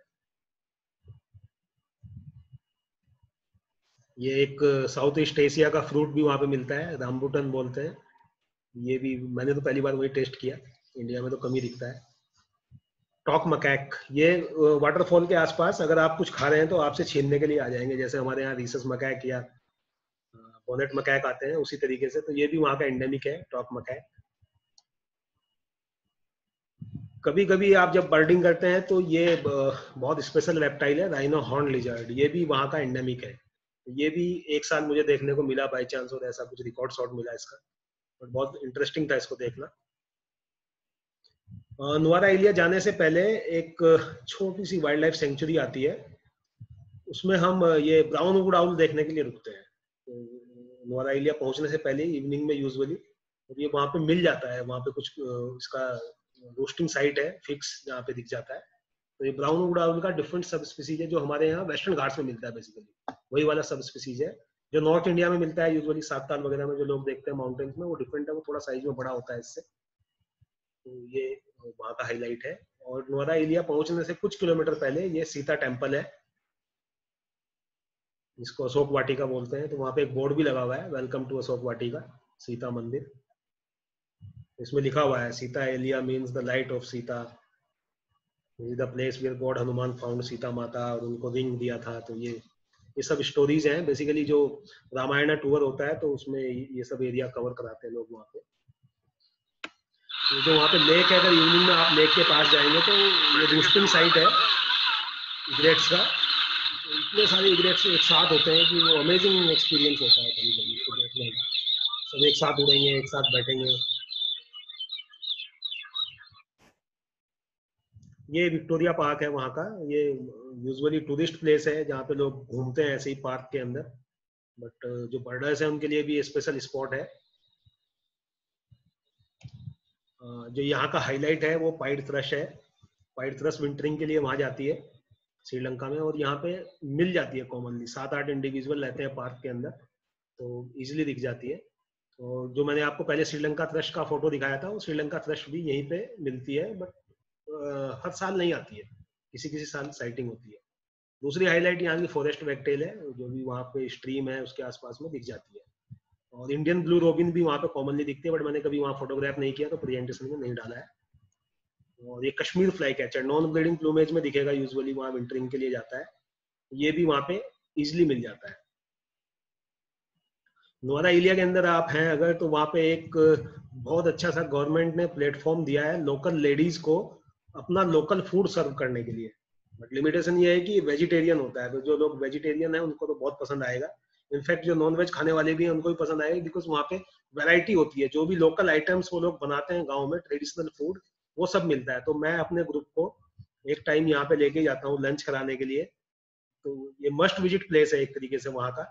[SPEAKER 2] ये एक साउथ ईस्ट एशिया का फ्रूट भी वहाँ पे मिलता है, रामबुटन बोलते हैं। ये भी मैंने तो पहली बार वही टेस्ट किया, इंडिया में तो कम ही दिखता है। टॉक मकैक, ये वाटरफॉल के आसपास अगर आप कुछ खा रहे हैं तो आपसे छीनने के लिए आ जाएंगे, जैसे हमारे यहाँ रीसस मकैक या बोनेट मकैक आते हैं उसी तरीके से। तो ये भी वहाँ का एंडेमिक है टॉक मकैक। कभी कभी आप जब बर्डिंग करते हैं तो ये बहुत स्पेशल रेप्टाइल है, राइनो हॉर्न लिजर्ड, ये भी वहाँ का एंडेमिक है। ये भी एक साल मुझे देखने को मिला बाई चांस, और ऐसा कुछ रिकॉर्ड शॉट मिला इसका, और बहुत इंटरेस्टिंग था इसको देखना। नुआरा एलिया जाने से पहले एक छोटी सी वाइल्ड लाइफ सेंचुरी आती है, उसमें हम ये ब्राउन वुड आउल देखने के लिए रुकते हैं। तो नुआरा एलिया पहुंचने से पहले इवनिंग में यूजुअली, और ये वहाँ पे मिल जाता है, वहाँ पे कुछ इसका रोस्टिंग साइट है फिक्स जहाँ पे दिख जाता है। तो ये ब्राउन वुड आउल का डिफरेंट सब स्पीसीज है जो हमारे यहाँ वेस्टर्न घाट्स में मिलता है, बेसिकली वही वाला सब स्पीसीज है जो नॉर्थ इंडिया में मिलता है यूजुअली सातताल वगैरह में जो लोग देखते हैं माउंटेन्स में, वो डिफरेंट है, वो थोड़ा साइज में बड़ा होता है इससे। तो ये वहाँ का हाईलाइट है। और नुआरा एलिया पहुंचने से कुछ किलोमीटर पहले ये सीता टेम्पल है, जिसको अशोक वाटिका बोलते हैं। तो वहाँ पे एक बोर्ड भी लगा हुआ है, वेलकम टू अशोक वाटिका, सीता मंदिर। इसमें लिखा हुआ है Sita Eliya means the light of Sita, the place where god Hanuman found Sita Mata, और उनको रिंग दिया था। तो ये सब स्टोरीज हैं बेसिकली, जो रामायण टूर होता है तो उसमें ये सब एरिया कवर कराते हैं लोग वहाँ पे। तो जो वहाँ पे लेक है, अगर इवनिंग में आप लेक के पास जाएंगे तो ये रूस्टिंग साइट है इग्रेट्स का। तो इतने सारे इग्रेट्स एक साथ होते हैं कि वो अमेजिंग एक्सपीरियंस होता है कभी कभी उसको देखने में। सब एक साथ उड़ेंगे, एक साथ बैठेंगे। ये विक्टोरिया पार्क है वहाँ का। ये यूजुअली टूरिस्ट प्लेस है जहाँ पे लोग घूमते हैं ऐसे ही पार्क के अंदर, बट जो बर्डर्स हैं उनके लिए भी स्पेशल स्पॉट है। जो यहाँ का हाईलाइट है वो पाइड थ्रश है। पाइड थ्रश विंटरिंग के लिए वहाँ जाती है श्रीलंका में, और यहाँ पे मिल जाती है कॉमनली, 7-8 इंडिविजुअल रहते हैं पार्क के अंदर, तो इजिली दिख जाती है। तो जो मैंने आपको पहले श्रीलंका थ्रश का फोटो दिखाया था, वो श्रीलंका थ्रश भी यहीं पे मिलती है, बट हर साल नहीं आती है, किसी किसी साल साइटिंग होती है। दूसरी हाईलाइट यहाँ की फॉरेस्ट वैगटेल है, जो भी वहाँ पे स्ट्रीम है उसके आसपास में दिख जाती है। और इंडियन ब्लू रोबिन भी वहाँ पे कॉमनली दिखती है, बट मैंने कभी वहाँ फोटोग्राफ नहीं किया तो प्रेजेंटेशन में नहीं डाला है। और ये Kashmir fly catcher non breeding plumage में दिखेगा, यूजुअली वहाँ विंटरिंग के लिए जाता है, ये भी वहाँ पे इजिली मिल जाता है। नोआरा एरिया के अंदर आप हैं अगर, तो वहाँ पे एक बहुत अच्छा सा गवर्नमेंट ने प्लेटफॉर्म दिया है लोकल लेडीज को अपना लोकल फूड सर्व करने के लिए। बट लिमिटेशन ये है कि वेजिटेरियन होता है, तो जो लोग वेजिटेरियन है उनको तो बहुत पसंद आएगा। इनफैक्ट जो नॉन वेज खाने वाले भी हैं उनको भी पसंद आएगा, बिकॉज वहाँ पे वैरायटी होती है, जो भी लोकल आइटम्स वो लोग बनाते हैं गाँव में, ट्रेडिशनल फूड, वो सब मिलता है। तो मैं अपने ग्रुप को एक टाइम यहाँ पे लेके जाता हूँ लंच कराने के लिए, तो ये मस्ट विजिट प्लेस है एक तरीके से वहाँ का,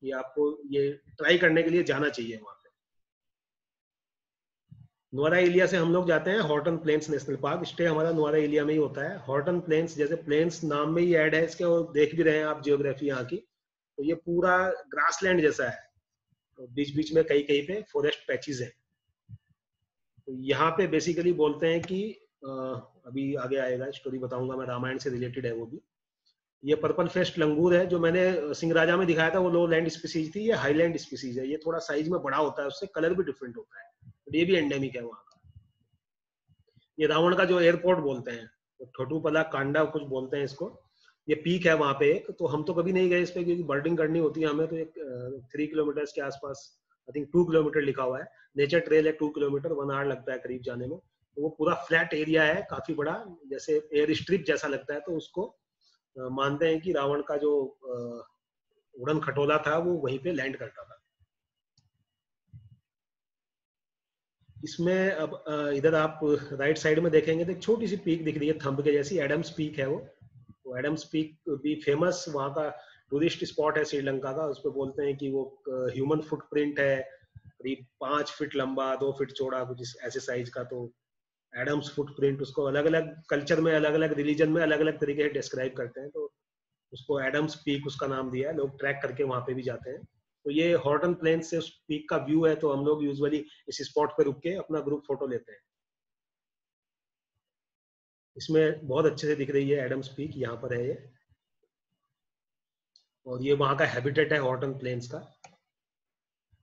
[SPEAKER 2] कि आपको ये ट्राई करने के लिए जाना चाहिए वहाँ पे। नुआरा एलिया से हम लोग जाते हैं Horton Plains national park. Stay हमारा नुआरा एलिया में ही होता है। हॉर्टन प्लेन्स, जैसे प्लेन्स नाम में ही ऐड है इसके, और देख भी रहे हैं आप जियोग्राफी यहाँ की, तो ये पूरा ग्रासलैंड जैसा है, तो बीच बीच में कहीं कहीं पे फॉरेस्ट पैचेस है। तो यहाँ पे बेसिकली बोलते हैं कि अभी आगे आएगा, स्टोरी बताऊंगा मैं, रामायण से रिलेटेड है वो भी। ये पर्पल फेस्ट लंगूर है जो मैंने सिंह राजा में दिखाया था, वो लो लैंड स्पीसीज थी, ये हाईलैंड स्पीसीज है। ये थोड़ा साइज में बड़ा होता है, उससे कलर भी डिफरेंट होता है, तो ये भी एंडेमिक है वहाँ का। ये रावण का जो एयरपोर्ट बोलते हैं, तो ठोटूपला कांडा कुछ बोलते हैं इसको। ये पीक है वहाँ पे एक, तो हम तो कभी नहीं गए इस पे क्योंकि बर्डिंग करनी होती है हमें, तो एक 3 किलोमीटर के आसपास, आई थिंक 2 किलोमीटर लिखा हुआ है। नेचर ट्रेल है 2 किलोमीटर, 1 आवर लगता है करीब जाने में। तो वो पूरा फ्लैट एरिया है, काफी बड़ा, जैसे एयर स्ट्रिप जैसा लगता है। तो उसको मानते हैं कि रावण का जो उड़न खटोला था वो वहीं पे लैंड करता था। इसमें अब इधर आप राइट साइड में देखेंगे तो एक छोटी सी पीक दिख रही है थंब के जैसी, एडम्स पीक है वो। तो एडम्स पीक भी फेमस वहाँ का टूरिस्ट स्पॉट है श्रीलंका का। उस पर बोलते हैं कि वो ह्यूमन फुटप्रिंट है, करीब 5 फीट लंबा, 2 फीट चौड़ा, कुछ ऐसे साइज का। तो एडम्स फुटप्रिंट, उसको अलग अलग कल्चर में, अलग अलग रिलीजन में अलग अलग तरीके से डिस्क्राइब करते हैं। तो उसको एडम्स पीक उसका नाम दिया है, लोग ट्रैक करके वहां पे भी जाते हैं। तो ये हॉर्टन प्लेन से उस पीक का व्यू है, तो हम लोग यूजुअली इस स्पॉट पे रुक के अपना ग्रुप फोटो लेते हैं। इसमें बहुत अच्छे से दिख रही है एडम्स पीक, यहाँ पर है ये। और ये वहाँ का हैबिटेट है हॉर्टन प्लेन्स का।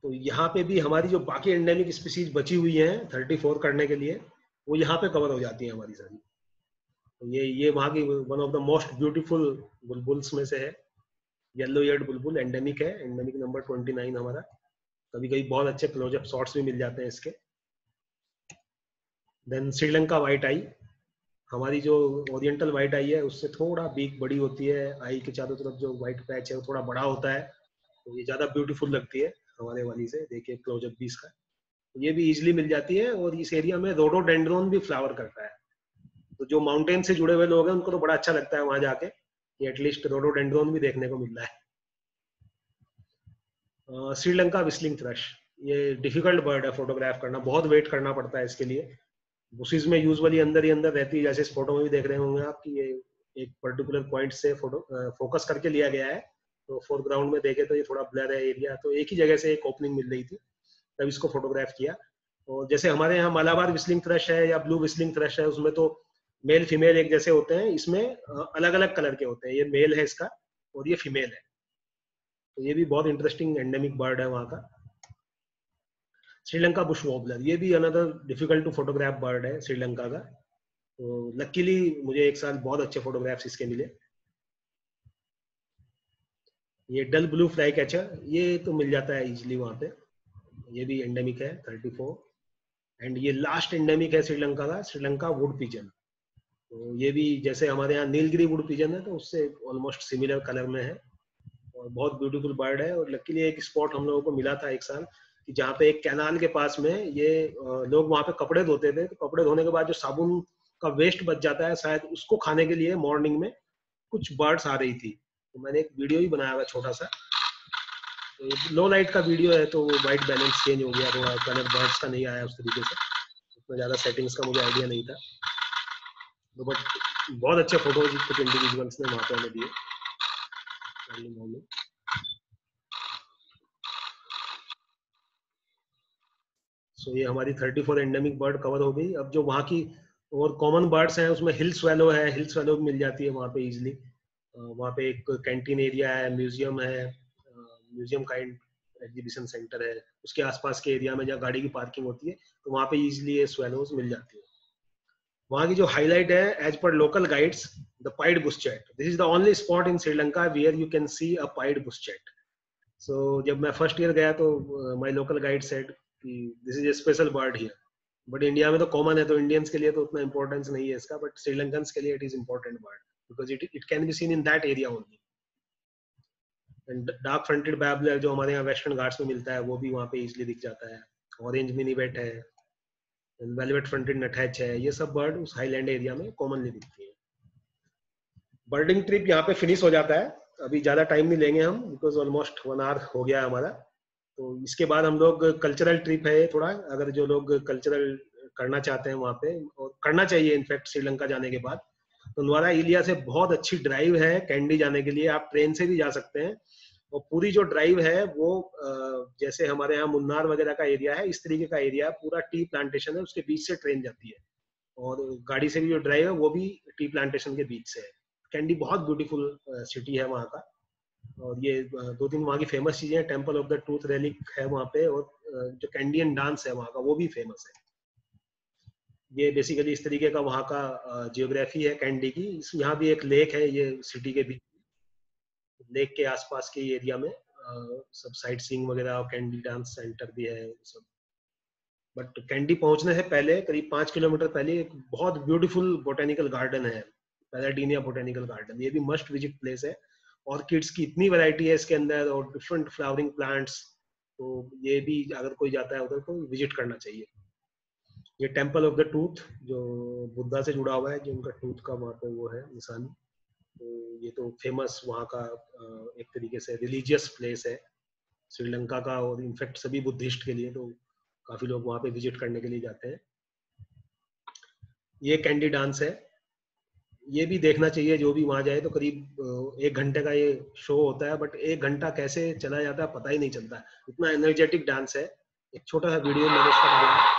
[SPEAKER 2] तो यहाँ पे भी हमारी जो बाकी एंडेमिक स्पीसीज बची हुई हैं 34 करने के लिए, वो यहाँ पे कवर हो जाती है हमारी सारी। तो ये वहाँ की one of the most beautiful bulbuls में से है। येलो ईयर्ड बुलबुल एंडेमिक है, एंडेमिक नंबर 29 हमारा। कभी कभी बहुत अच्छे क्लोजअप शॉट्स भी मिल जाते हैं इसके। देन श्रीलंका व्हाइट आई, हमारी जो ओरिएंटल व्हाइट आई है उससे थोड़ा बीक बड़ी होती है। आई के चारों तरफ जो व्हाइट पैच है वो थोड़ा बड़ा होता है, तो ये ज्यादा ब्यूटीफुल लगती है हमारे वाली से। देखिए क्लोजअप भी इसका, तो ये भी इजिली मिल जाती है। और इस एरिया में रोडोडेंड्रोन भी फ्लावर करता है। तो जो माउंटेन से जुड़े हुए लोग हैं उनको तो बड़ा अच्छा लगता है वहां जाके कि एटलीस्ट रोडोडेंड्रोन भी देखने को मिल रहा है। श्रीलंका विस्लिंग थ्रश, ये डिफिकल्ट बर्ड है फोटोग्राफ करना, बहुत वेट करना पड़ता है इसके लिए। बुशेस में यूजुअली अंदर ही अंदर रहती है, जैसे इस फोटो में भी देख रहे होंगे आप कि ये एक पर्टिकुलर पॉइंट से फोटो फोकस करके लिया गया है। तो फोरग्राउंड में देखे तो ये थोड़ा ब्लर है एरिया, तो एक ही जगह से एक ओपनिंग मिल रही थी, तब इसको फोटोग्राफ किया। और जैसे हमारे यहाँ मालाबार विस्लिंग थ्रश है या ब्लू विस्लिंग थ्रश है, उसमें तो मेल फीमेल एक जैसे होते हैं, इसमें अलग अलग कलर के होते हैं। ये मेल है इसका और ये फीमेल है। तो ये भी बहुत इंटरेस्टिंग एंडेमिक बर्ड है वहाँ का। श्रीलंका बुश वॉबलर, ये भी another difficult to photograph bird है श्रीलंका का। तो लकीली मुझे एक साल बहुत अच्छे फोटोग्राफ्स इसके मिले। ये डल ब्लू फ्लाई कैचर, ये तो मिल जाता है इजिली वहाँ पे, ये भी एंडेमिक है 34। एंड ये लास्ट एंडेमिक है श्रीलंका का, श्रीलंका वुड पिजन। तो ये भी जैसे हमारे यहाँ नीलगिरी वुड पिजन है, तो उससे ऑलमोस्ट सिमिलर कलर में है और बहुत ब्यूटीफुल बर्ड है। और लकीली एक स्पॉट हम लोगों को मिला था एक साल कि जहाँ पे एक कैनाल के पास में ये लोग वहाँ पे कपड़े धोते थे। तो कपड़े धोने के बाद जो साबुन का वेस्ट बच जाता है शायद, उसको खाने के लिए मॉर्निंग में कुछ बर्ड्स आ रही थी। तो मैंने एक वीडियो ही बनाया हुआ छोटा सा। तो लो लाइट का वीडियो है, तो वो वाइट बैलेंस चेंज हो गया, थोड़ा कलर बर्ड्स का नहीं आया उस तरीके से, उतना ज्यादा सेटिंग्स का मुझे आइडिया नहीं था। तो बट बहुत अच्छे फोटोज कुछ इंडिविजुअल्स ने वहाँ पे हमें दिए। सो ये हमारी 34 एंडेमिक बर्ड कवर हो गई। अब जो वहाँ की और कॉमन बर्ड्स हैं उसमें हिल स्वेलो है, हिल स्वेलो भी मिल जाती है वहाँ पे इजिली। वहाँ पे एक कैंटीन एरिया है, म्यूजियम है, म्यूजियम काइंड एग्जीबिशन सेंटर है। उसके आसपास के एरिया में जहाँ गाड़ी की पार्किंग होती है, तो वहाँ पे इजिली ये स्वेलोज मिल जाती है। वहाँ की जो हाईलाइट है एज पर local guides, the pied bush chat, this is the only spot in Sri Lanka where you can see a pied bush chat. So जब मैं फर्स्ट ईयर गया तो माय लोकल गाइड सेड कि this is a special bird here. But India में तो common है, तो Indians के लिए तो उतना इंपॉर्टेंस नहीं है इसका, बट श्रीलंकन्स के लिए it is important bird because it can be seen in that area only. And dark fronted babbler जो हमारे यहाँ वेस्टर्न घाट्स में मिलता है, वो भी वहाँ पे इजिली दिख जाता है। ऑरेंज मिनीवेट है, वेलवेट फ्रंटेड नटहैच है, ये सब बर्ड उस हाईलैंड एरिया में कॉमनली दिखती है। बर्डिंग ट्रिप यहाँ पे फिनिश हो जाता है, अभी ज्यादा टाइम नहीं लेंगे हम, बिकॉज ऑलमोस्ट 1 आवर हो गया हमारा। तो इसके बाद हम लोग कल्चरल ट्रिप है थोड़ा, अगर जो लोग कल्चरल करना चाहते हैं वहाँ पे, और करना चाहिए इनफैक्ट श्रीलंका जाने के बाद, तो नुआरा इलिया से बहुत अच्छी ड्राइव है कैंडी जाने के लिए, आप ट्रेन से भी जा सकते हैं। और पूरी जो ड्राइव है वो जैसे हमारे यहाँ मुन्नार वगैरह का एरिया है, इस तरीके का एरिया, पूरा टी प्लांटेशन है, उसके बीच से ट्रेन जाती है, और गाड़ी से भी जो ड्राइव है वो भी टी प्लांटेशन के बीच से है। कैंडी बहुत ब्यूटीफुल सिटी है वहाँ का। और ये 2-3 वहाँ की फेमस चीजें हैं, temple of the truth relic है वहाँ पे, और जो कैंडियन डांस है वहाँ का वो भी फेमस है। ये बेसिकली इस तरीके का वहाँ का जियोग्राफी है कैंडी की। यहाँ भी एक लेक है, ये सिटी के बीच, लेक के आसपास के एरिया में सब साइट सीइंग वगैरह, और कैंडी डांस सेंटर भी है सब। बट कैंडी पहुंचने से पहले करीब 5 किलोमीटर पहले एक बहुत ब्यूटीफुल बोटेनिकल गार्डन है, पैराडीनिया बोटेनिकल गार्डन, ये भी मस्ट विजिट प्लेस है। ऑर्किड्स की इतनी वैरायटी है इसके अंदर, और डिफरेंट फ्लावरिंग प्लांट्स, तो ये भी अगर कोई जाता है उधर तो विजिट करना चाहिए। ये टेम्पल ऑफ द टूथ जो बुद्धा से जुड़ा हुआ है, जो उनका टूथ का वहाँ पे वो है निशानी, तो ये तो फेमस वहाँ का एक तरीके से रिलीजियस प्लेस है श्रीलंका का, और इनफैक्ट सभी बुद्धिस्ट के लिए, तो काफी लोग वहाँ पे विजिट करने के लिए जाते हैं। ये कैंडी डांस है, ये भी देखना चाहिए जो भी वहां जाए, तो करीब 1 घंटे का ये शो होता है, बट 1 घंटा कैसे चला जाता है पता ही नहीं चलता, इतना एनर्जेटिक डांस है। एक छोटा सा वीडियो मैंने इसका डाला।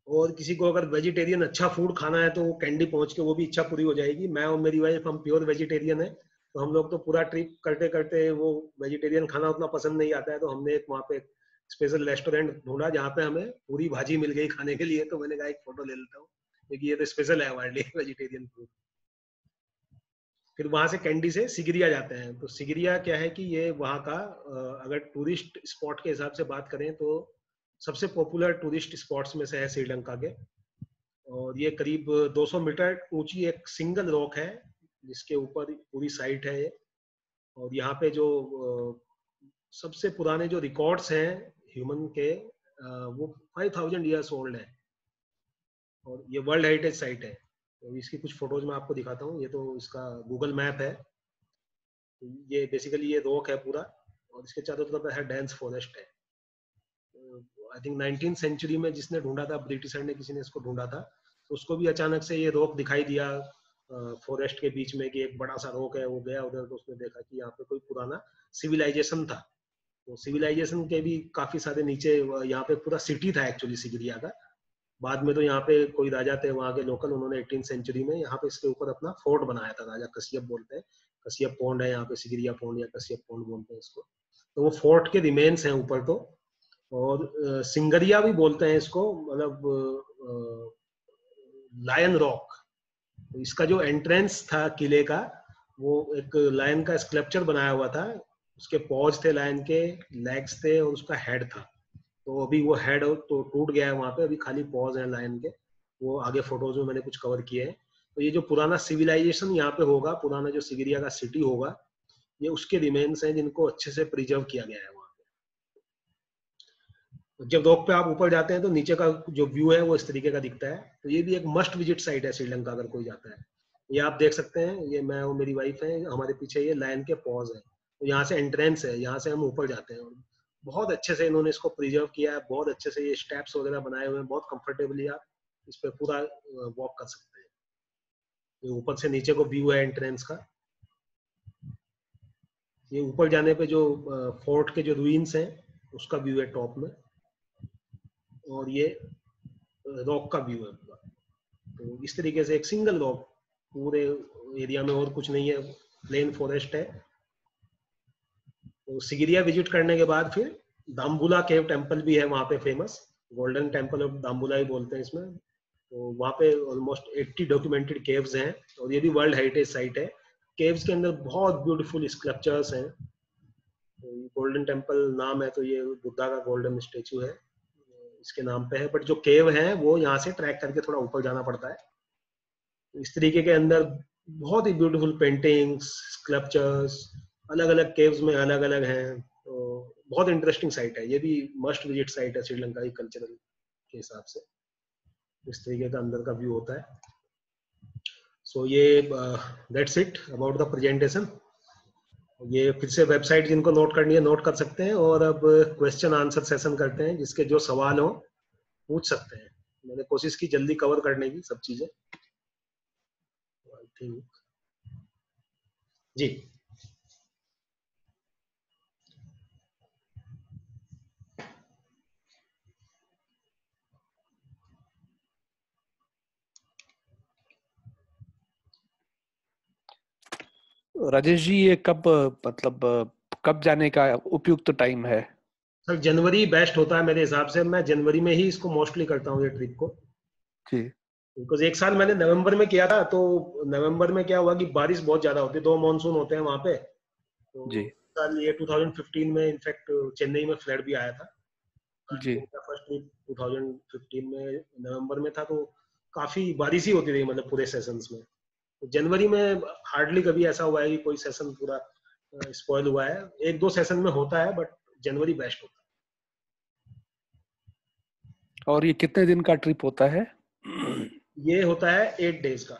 [SPEAKER 2] और किसी को अगर वेजिटेरियन अच्छा फूड खाना है तो वो कैंडी पहुंच के वो भी इच्छा पूरी हो जाएगी। मैं और मेरी वाइफ हम प्योर वेजिटेरियन है, तो हम लोग तो पूरा ट्रिप करते करते वो वेजिटेरियन खाना उतना पसंद नहीं आता है, तो हमने एक वहाँ पे स्पेशल रेस्टोरेंट ढूंढा जहाँ पे हमें पूरी भाजी मिल गई खाने के लिए, तो मैंने कहा एक फोटो ले लेता हूँ, क्योंकि ये तो स्पेशल है हमारे लिए वेजिटेरियन फूड। फिर वहां से कैंडी से सिगरिया जाते हैं। तो सिगरिया क्या है कि ये वहाँ का अगर टूरिस्ट स्पॉट के हिसाब से बात करें तो सबसे पॉपुलर टूरिस्ट स्पॉट्स में से है श्रीलंका के। और ये करीब 200 मीटर ऊंची एक सिंगल रॉक है जिसके ऊपर पूरी साइट है ये। और यहाँ पे जो सबसे पुराने जो रिकॉर्ड्स हैं ह्यूमन के, वो 5000 ईयर्स ओल्ड है, और ये वर्ल्ड हेरिटेज साइट है। तो इसकी कुछ फोटोज मैं आपको दिखाता हूँ, ये तो इसका गूगल मैप है। ये बेसिकली ये रॉक है पूरा, और इसके चारों तरफ है डेंस फॉरेस्ट है। आई थिंक 19th सेंचुरी में जिसने ढूंढा था, ब्रिटिशर ने किसी ने इसको ढूंढा था, तो उसको भी अचानक से ये रॉक दिखाई दिया फॉरेस्ट के बीच में कि एक बड़ा सा रॉक है। वो गया उधर तो उसने देखा कि यहाँ पे कोई पुराना सिविलाइजेशन था। तो सिविलाइजेशन के भी काफी सारे नीचे, यहाँ पे पूरा सिटी था एक्चुअली सिगिरिया का। बाद में तो यहाँ पे कोई राजा थे वहाँ के लोकल, उन्होंने 18th सेंचुरी में यहाँ पे इसके ऊपर अपना फोर्ट बनाया था, राजा कसियप बोलते हैं, कसियप पॉन्ड है यहाँ पे, सिगिरिया पॉन्ड या कसियप पॉन्ड बोलते हैं इसको। तो वो फोर्ट के रिमेन्स हैं ऊपर तो। और सिंगरिया भी बोलते हैं इसको, मतलब लायन रॉक। तो इसका जो एंट्रेंस था किले का, वो एक लायन का स्कल्पचर बनाया हुआ था, उसके पॉज थे लायन के, लेग्स थे, और उसका हेड था। तो अभी वो हेड तो टूट गया है वहां पे, अभी खाली पॉज है लायन के, वो आगे फोटोज में मैंने कुछ कवर किए हैं। तो ये जो पुराना सिविलाइजेशन यहाँ पे होगा, पुराना जो सिगिरिया का सिटी होगा, ये उसके रिमेन्स हैं जिनको अच्छे से प्रिजर्व किया गया है वहाँ पे। जब रॉक पे आप ऊपर जाते हैं तो नीचे का जो व्यू है वो इस तरीके का दिखता है। तो ये भी एक मस्ट विजिट साइट है श्रीलंका अगर कोई जाता है। ये आप देख सकते हैं, ये मैं और मेरी वाइफ है, हमारे पीछे ये लायन के पॉज है। तो यहाँ से एंट्रेंस है, यहाँ से हम ऊपर जाते हैं। बहुत अच्छे से इन्होंने इसको प्रिजर्व किया है, बहुत अच्छे से ये स्टेप्स वगैरह बनाए हुए हैं, बहुत कंफर्टेबली आप इस पे पूरा वॉक कर सकते हैं। ये ऊपर से नीचे को व्यू है एंट्रेंस का। ये ऊपर जाने पे जो फोर्ट के जो रूइंस हैं उसका व्यू है टॉप में, और ये रॉक का व्यू है पूरा। तो इस तरीके से एक सिंगल रॉक पूरे एरिया में, और कुछ नहीं है, प्लेन फॉरेस्ट है। तो सिगिरिया विजिट करने के बाद फिर दाम्बुला केव टेम्पल भी है वहाँ पे famous, golden temple of Dambulla ही बोलते हैं इसमें। तो वहाँ पे ऑलमोस्ट 80 डॉक्यूमेंटेड केव्स हैं, और ये भी वर्ल्ड हेरिटेज साइट है। केव्स के अंदर बहुत ब्यूटीफुल स्कल्पचर्स हैं। तो गोल्डन टेम्पल नाम है, तो ये बुद्धा का गोल्डन स्टेचू है, इसके नाम पे है। बट जो केव है वो यहाँ से ट्रैक करके थोड़ा ऊपर जाना पड़ता है। इस तरीके के अंदर बहुत ही ब्यूटीफुल पेंटिंग्स, स्कल्पचर्स, अलग अलग केव्स में अलग अलग हैं। तो बहुत इंटरेस्टिंग साइट है, ये भी मस्ट विजिट साइट है श्रीलंका की कल्चरल के हिसाब से। इस तरीके का अंदर का व्यू होता है। सो ये that's it about the presentation. ये फिर से वेबसाइट जिनको नोट करनी है नोट कर सकते हैं, और अब क्वेश्चन आंसर सेशन करते हैं, जिसके जो सवाल हो पूछ सकते हैं। मैंने कोशिश की जल्दी कवर करने की सब चीजें। आई थिंक जी।
[SPEAKER 1] राजेश जी, ये कब मतलब कब जाने का उपयुक्त टाइम है?
[SPEAKER 2] सर जनवरी बेस्ट होता है मेरे हिसाब से। मैं जनवरी में ही इसको मोस्टली करता हूँ ये ट्रिप को।
[SPEAKER 1] जी।
[SPEAKER 2] बिकॉज एक साल मैंने नवंबर में किया था, तो नवंबर में क्या हुआ कि बारिश बहुत ज्यादा होती है, 2 मॉनसून होते हैं वहां पे। तो
[SPEAKER 1] जी।
[SPEAKER 2] साल ये 2015 में इनफैक्ट चेन्नई में फ्लड भी आया था।
[SPEAKER 1] जी।
[SPEAKER 2] मेरा फर्स्ट ट्रिप 2015 में नवंबर में था, तो काफी बारिश ही होती रही, मतलब पूरे सेशंस में। तो जनवरी में हार्डली कभी ऐसा हुआ है कि कोई सेशन पूरा स्पॉइल हुआ है। 1-2 सेशन में होता है, बट जनवरी बेस्ट होता
[SPEAKER 1] और ये कितने दिन का ट्रिप होता है?
[SPEAKER 2] है। ये होता है 8 डेज का,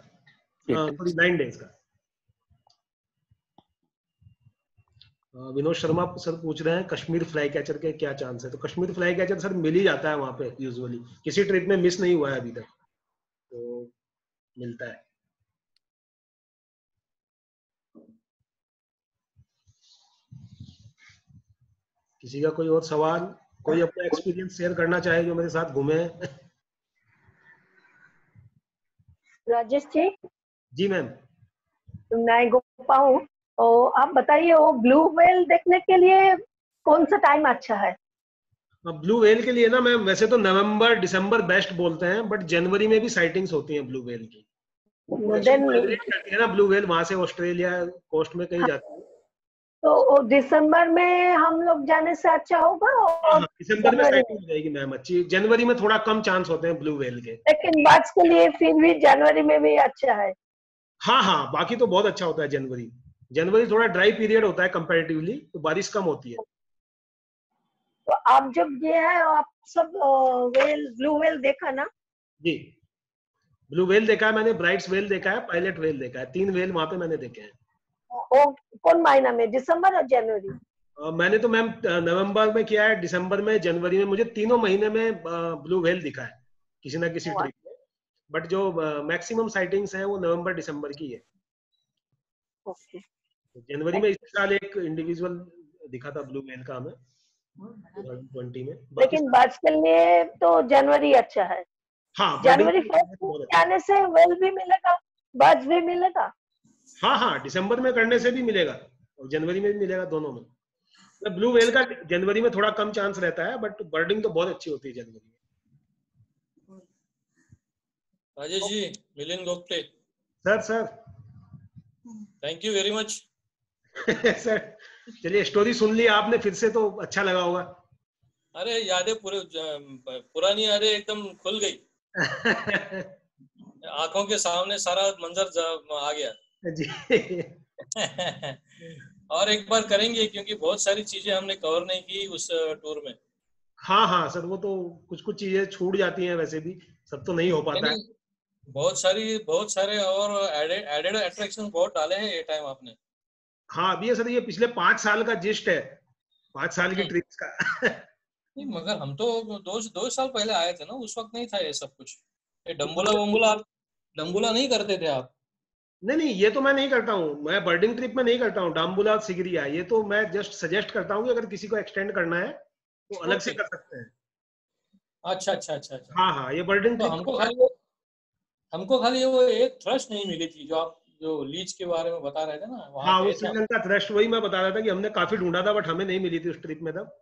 [SPEAKER 2] सॉरी 9 डेज का। विनोद शर्मा सर पूछ रहे हैं कश्मीर फ्लाई कैचर के क्या चांस है। तो कश्मीर फ्लाई कैचर सर मिल ही जाता है वहां पे यूजुअली, किसी ट्रिप में मिस नहीं हुआ है अभी तक, तो मिलता है। किसी का कोई और सवाल, कोई अपना एक्सपीरियंस शेयर करना चाहे जो मेरे साथ घूमे?
[SPEAKER 3] राजेश जी,
[SPEAKER 2] जी मैम।
[SPEAKER 3] मैं गोपा हूँ। तो आप बताइए, वो ब्लू व्हेल देखने के लिए कौन सा टाइम अच्छा है?
[SPEAKER 2] ब्लू व्हेल के लिए ना मैम, वैसे तो नवंबर दिसंबर बेस्ट बोलते हैं, बट जनवरी में भी साइटिंग्स होती हैं ब्लू व्हेल की। एक्चुअली
[SPEAKER 3] देन
[SPEAKER 2] माइग्रेट करती है ना ब्लू व्हेल, वहां से ऑस्ट्रेलिया कोस्ट में कहीं जाती है।
[SPEAKER 3] तो दिसंबर में हम लोग जाने से अच्छा होगा,
[SPEAKER 2] हाँ
[SPEAKER 3] और
[SPEAKER 2] हाँ, दिसंबर में
[SPEAKER 3] जनवरी
[SPEAKER 2] साइटिंग
[SPEAKER 3] में?
[SPEAKER 2] हो जाएगी मैम अच्छी। जनवरी में थोड़ा कम चांस होते हैं ब्लू व्हेल के।
[SPEAKER 3] लेकिन बर्ड्स के लिए फिर भी जनवरी में भी अच्छा है।
[SPEAKER 2] हाँ हाँ, बाकी तो बहुत अच्छा होता है जनवरी। जनवरी थोड़ा ड्राई पीरियड होता है कंपैरेटिवली, तो बारिश कम होती है।
[SPEAKER 3] तो आप जब गए हैं, आप सब व्हेल, ब्लू व्हेल देखा ना?
[SPEAKER 2] जी, ब्लू व्हेल देखा है मैंने, ब्राइट्स व्हेल देखा है, पायलट व्हेल देखा है, 3 व्हेल वहां पे मैंने देखे हैं।
[SPEAKER 3] वो कौन महीना में, दिसंबर और जनवरी?
[SPEAKER 2] मैंने तो मैम नवंबर में किया है, दिसंबर में, जनवरी में। मुझे तीनों महीने में ब्लू व्हेल दिखा है किसी ना किसी ट्रिप में। बट जो मैक्सिमम साइटिंग्स है वो नवंबर दिसंबर की है।
[SPEAKER 3] ओके।
[SPEAKER 2] जनवरी में इस साल एक इंडिविजुअल दिखा था ब्लू व्हेल का हमें 2020 में। बाकी
[SPEAKER 3] लेकिन बर्ड्स के लिए तो जनवरी अच्छा है।
[SPEAKER 2] हाँ, बर्डिंग
[SPEAKER 3] जनवरी फर्स्ट को
[SPEAKER 2] बहुत अच्छा।
[SPEAKER 3] जाने से वेल भी मिलेगा, बर्ड्स भी मिलेगा।
[SPEAKER 2] हाँ हाँ, दिसंबर में करने से भी मिलेगा और जनवरी में भी मिलेगा, दोनों में। ब्लू व्हेल का जनवरी में थोड़ा कम चांस रहता है, बट बर्डिंग तो बहुत अच्छी होती है जनवरी में।
[SPEAKER 4] Rajesh ji, Milind Gopte.
[SPEAKER 2] Sir sir
[SPEAKER 4] thank you very much.
[SPEAKER 2] Sir चलिए, स्टोरी सुन ली आपने फिर से, तो अच्छा लगा होगा।
[SPEAKER 4] अरे यादें पुरानी यादें एकदम खुल गई। आंखों के सामने सारा मंजर आ गया।
[SPEAKER 2] जी।
[SPEAKER 4] और एक बार करेंगे, क्योंकि बहुत सारी चीजें हमने कवर नहीं की उस टूर में।
[SPEAKER 2] हाँ हाँ सर, वो तो कुछ कुछ चीजें छूट जाती हैं, वैसे भी सब तो नहीं हो पाता है।
[SPEAKER 4] बहुत सारे और एडेड अट्रैक्शन बहुत डाले हैं ये टाइम आपने।
[SPEAKER 2] हाँ, अभी सर ये पिछले 5 साल का जिस्ट है, 5 साल की ट्रिप्स का।
[SPEAKER 4] नहीं, मगर हम तो दो साल पहले आए थे ना, उस वक्त नहीं था ये सब कुछ। ये डम्बुला नहीं करते थे आप?
[SPEAKER 2] नहीं नहीं, ये तो मैं नहीं करता हूँ, मैं बर्डिंग ट्रिप में नहीं करता हूँ डाम्बुला सिगरिया। ये तो मैं जस्ट सजेस्ट करता हूँ कि अगर किसी को एक्सटेंड करना है तो अलग से कर सकते हैं।
[SPEAKER 4] अच्छा अच्छा अच्छा अच्छा।
[SPEAKER 2] हाँ हाँ, ये बर्डिंग
[SPEAKER 4] तो
[SPEAKER 2] ट्रिप
[SPEAKER 4] हमको खाली वो एक थ्रस्ट नहीं मिली थी, जो आप जो लीच के बारे में बता रहे थे ना, वहां
[SPEAKER 2] हाँ, वो
[SPEAKER 4] गए थे हम।
[SPEAKER 2] श्रीलंका थ्रस्ट, वही मैं बता रहा था कि हमने काफी ढूंढा था, बट हमें नहीं मिली थी उस ट्रिप में तब।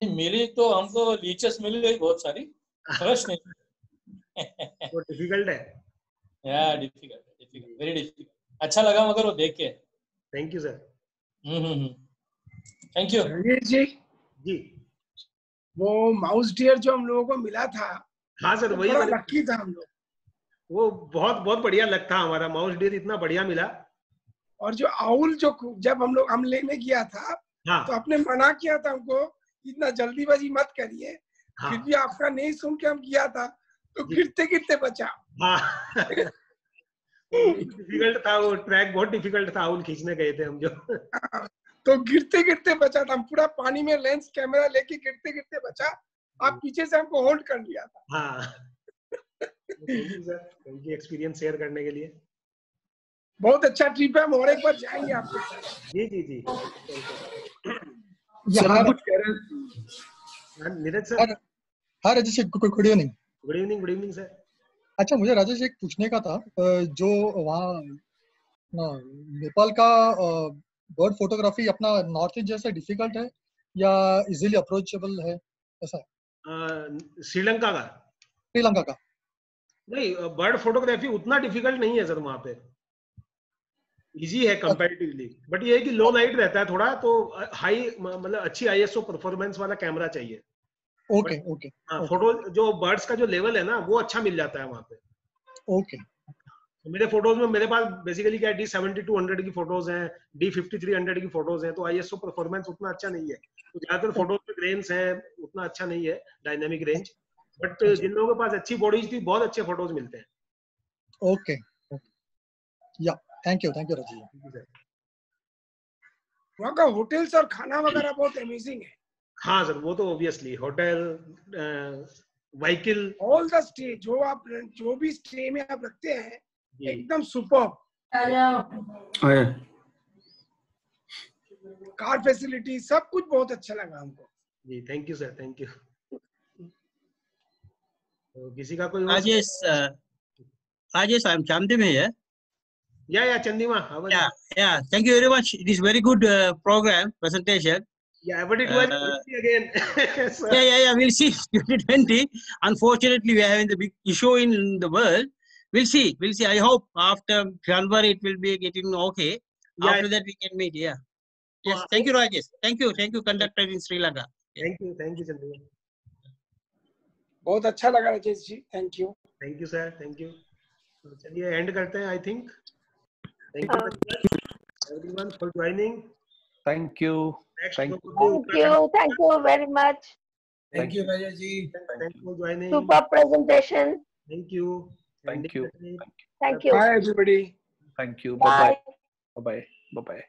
[SPEAKER 4] मिली तो हमको लीचेस मिल गई बहुत सारी, थ्रस्ट नहीं।
[SPEAKER 2] वो डिफिकल्ट है।
[SPEAKER 4] या डिफिकल्ट, वेरी डिफिकल्ट। अच्छा लगा मगर वो देख के।
[SPEAKER 2] Thank you sir.
[SPEAKER 4] Thank you
[SPEAKER 5] Raveer ji.
[SPEAKER 2] जी
[SPEAKER 5] वो माउस डियर जो हम लोगों को मिला था,
[SPEAKER 2] हाँ सर,
[SPEAKER 5] तो
[SPEAKER 2] वही
[SPEAKER 5] बड़ा
[SPEAKER 2] मैंने।
[SPEAKER 5] लकी था हम लोग।
[SPEAKER 2] वो बहुत बहुत बढ़िया लग था, हमारा माउस डियर इतना बढ़िया मिला।
[SPEAKER 5] और जो आउल जो जब हम लेने गया था,
[SPEAKER 2] हाँ
[SPEAKER 5] तो आपने मना किया था हमको इतना जल्दीबाजी मत करिए,
[SPEAKER 2] हाँ
[SPEAKER 5] फिर भी आपका नहीं सुन के हम किया था, तो
[SPEAKER 2] जी।
[SPEAKER 5] गिरते गिरते बचा।
[SPEAKER 2] हाँ डिफिकल्ट था वो ट्रैक, बहुत डिफिकल्ट था, आउल खींचने गए थे हम जो।
[SPEAKER 5] तो गिरते गिरते बचा था, हम पूरा पानी में लेंस कैमरा लेके गिरते गिरते बचा। आप पीछे से हमको होल्ड कर लिया था।
[SPEAKER 2] हाँ thank you sir, thank you experience share करने के लिए।
[SPEAKER 5] बहुत अच्छा ट्रिप है, हम और एक बार जाएंगे आपके साथ।
[SPEAKER 2] जी जी जी
[SPEAKER 6] सर
[SPEAKER 5] यहाँ
[SPEAKER 6] कुछ कह रहे हैं।
[SPEAKER 2] नीरज सर।
[SPEAKER 6] हाँ Rajesh, good evening.
[SPEAKER 2] Good evening sir.
[SPEAKER 6] अच्छा, मुझे राजेश एक पूछने का था, जो वहाँ नेपाल का बर्ड फोटोग्राफी अपना नॉर्थ ईस्ट जैसा डिफिकल्ट है या इजीली अप्रोचेबल है, ऐसा?
[SPEAKER 2] श्रीलंका का?
[SPEAKER 6] श्रीलंका का
[SPEAKER 2] नहीं, बर्ड फोटोग्राफी उतना डिफिकल्ट नहीं है सर वहाँ पे, इजी है कंपैरेटिवली, बट ये है कि लो लाइट रहता है थोड़ा, तो हाई मतलब अच्छी आईएसओ परफॉर्मेंस वाला कैमरा चाहिए।
[SPEAKER 6] Okay okay.
[SPEAKER 2] हाँ, फोटो जो बर्ड्स का जो लेवल है ना वो अच्छा मिल जाता है वहाँ पे।
[SPEAKER 6] ओके।
[SPEAKER 2] तो मेरे फोटोज में, मेरे पास बेसिकली क्या D7200 की फोटोज हैं, D5300 की फोटोज हैं, तो आईएसओ परफॉर्मेंस उतना अच्छा नहीं है, तो ज्यादातर फोटोज में ग्रेन्स है, उतना अच्छा नहीं है डायनेमिक रेंज, बट जिन लोगों के पास अच्छी बॉडीज थी बहुत अच्छे फोटोज मिलते हैं।
[SPEAKER 6] ओके या थैंक यू राजेश।
[SPEAKER 5] वहाँ का होटल्स और खाना वगैरह बहुत अमेजिंग है।
[SPEAKER 2] हाँ सर, वो तो obviously hotel, vehicle,
[SPEAKER 5] all the stay जो भी स्टे में आप रखते हैं
[SPEAKER 2] जी।
[SPEAKER 5] एकदम सुपर। कार फैसिलिटी सब कुछ बहुत अच्छा लगा हमको।
[SPEAKER 2] जी thank you sir, thank you. तो किसी का कोई और?
[SPEAKER 7] Rajesh, I'm Chamdim here.
[SPEAKER 2] Yeah, Chandima, how are you?
[SPEAKER 7] Yeah. Thank you very much. It is very good program presentation.
[SPEAKER 2] Yeah, but it was again. Sir.
[SPEAKER 7] Yeah. We'll see 2020. Unfortunately, we are having the big issue in the world. We'll see. I hope after January it will be getting okay.
[SPEAKER 2] Yeah.
[SPEAKER 7] After that we can meet. Yeah. Yes. Thank you, Rajesh. Thank you, conductor in Sri Lanka.
[SPEAKER 2] Thank you, Chandima.
[SPEAKER 5] बहुत अच्छा लगा Rajesh ji, thank you.
[SPEAKER 2] Thank you sir, thank you. तो चलिए end करते हैं I think. Thank you everyone for joining.
[SPEAKER 1] Thank you.
[SPEAKER 3] Thank you very much.
[SPEAKER 1] Thank you,
[SPEAKER 6] Rajesh ji.
[SPEAKER 2] Thank you for joining.
[SPEAKER 3] Super presentation.
[SPEAKER 2] Thank you.
[SPEAKER 1] Thank you.
[SPEAKER 3] Thank you.
[SPEAKER 5] Bye everybody.
[SPEAKER 1] Thank you.
[SPEAKER 3] Bye.
[SPEAKER 1] Bye bye.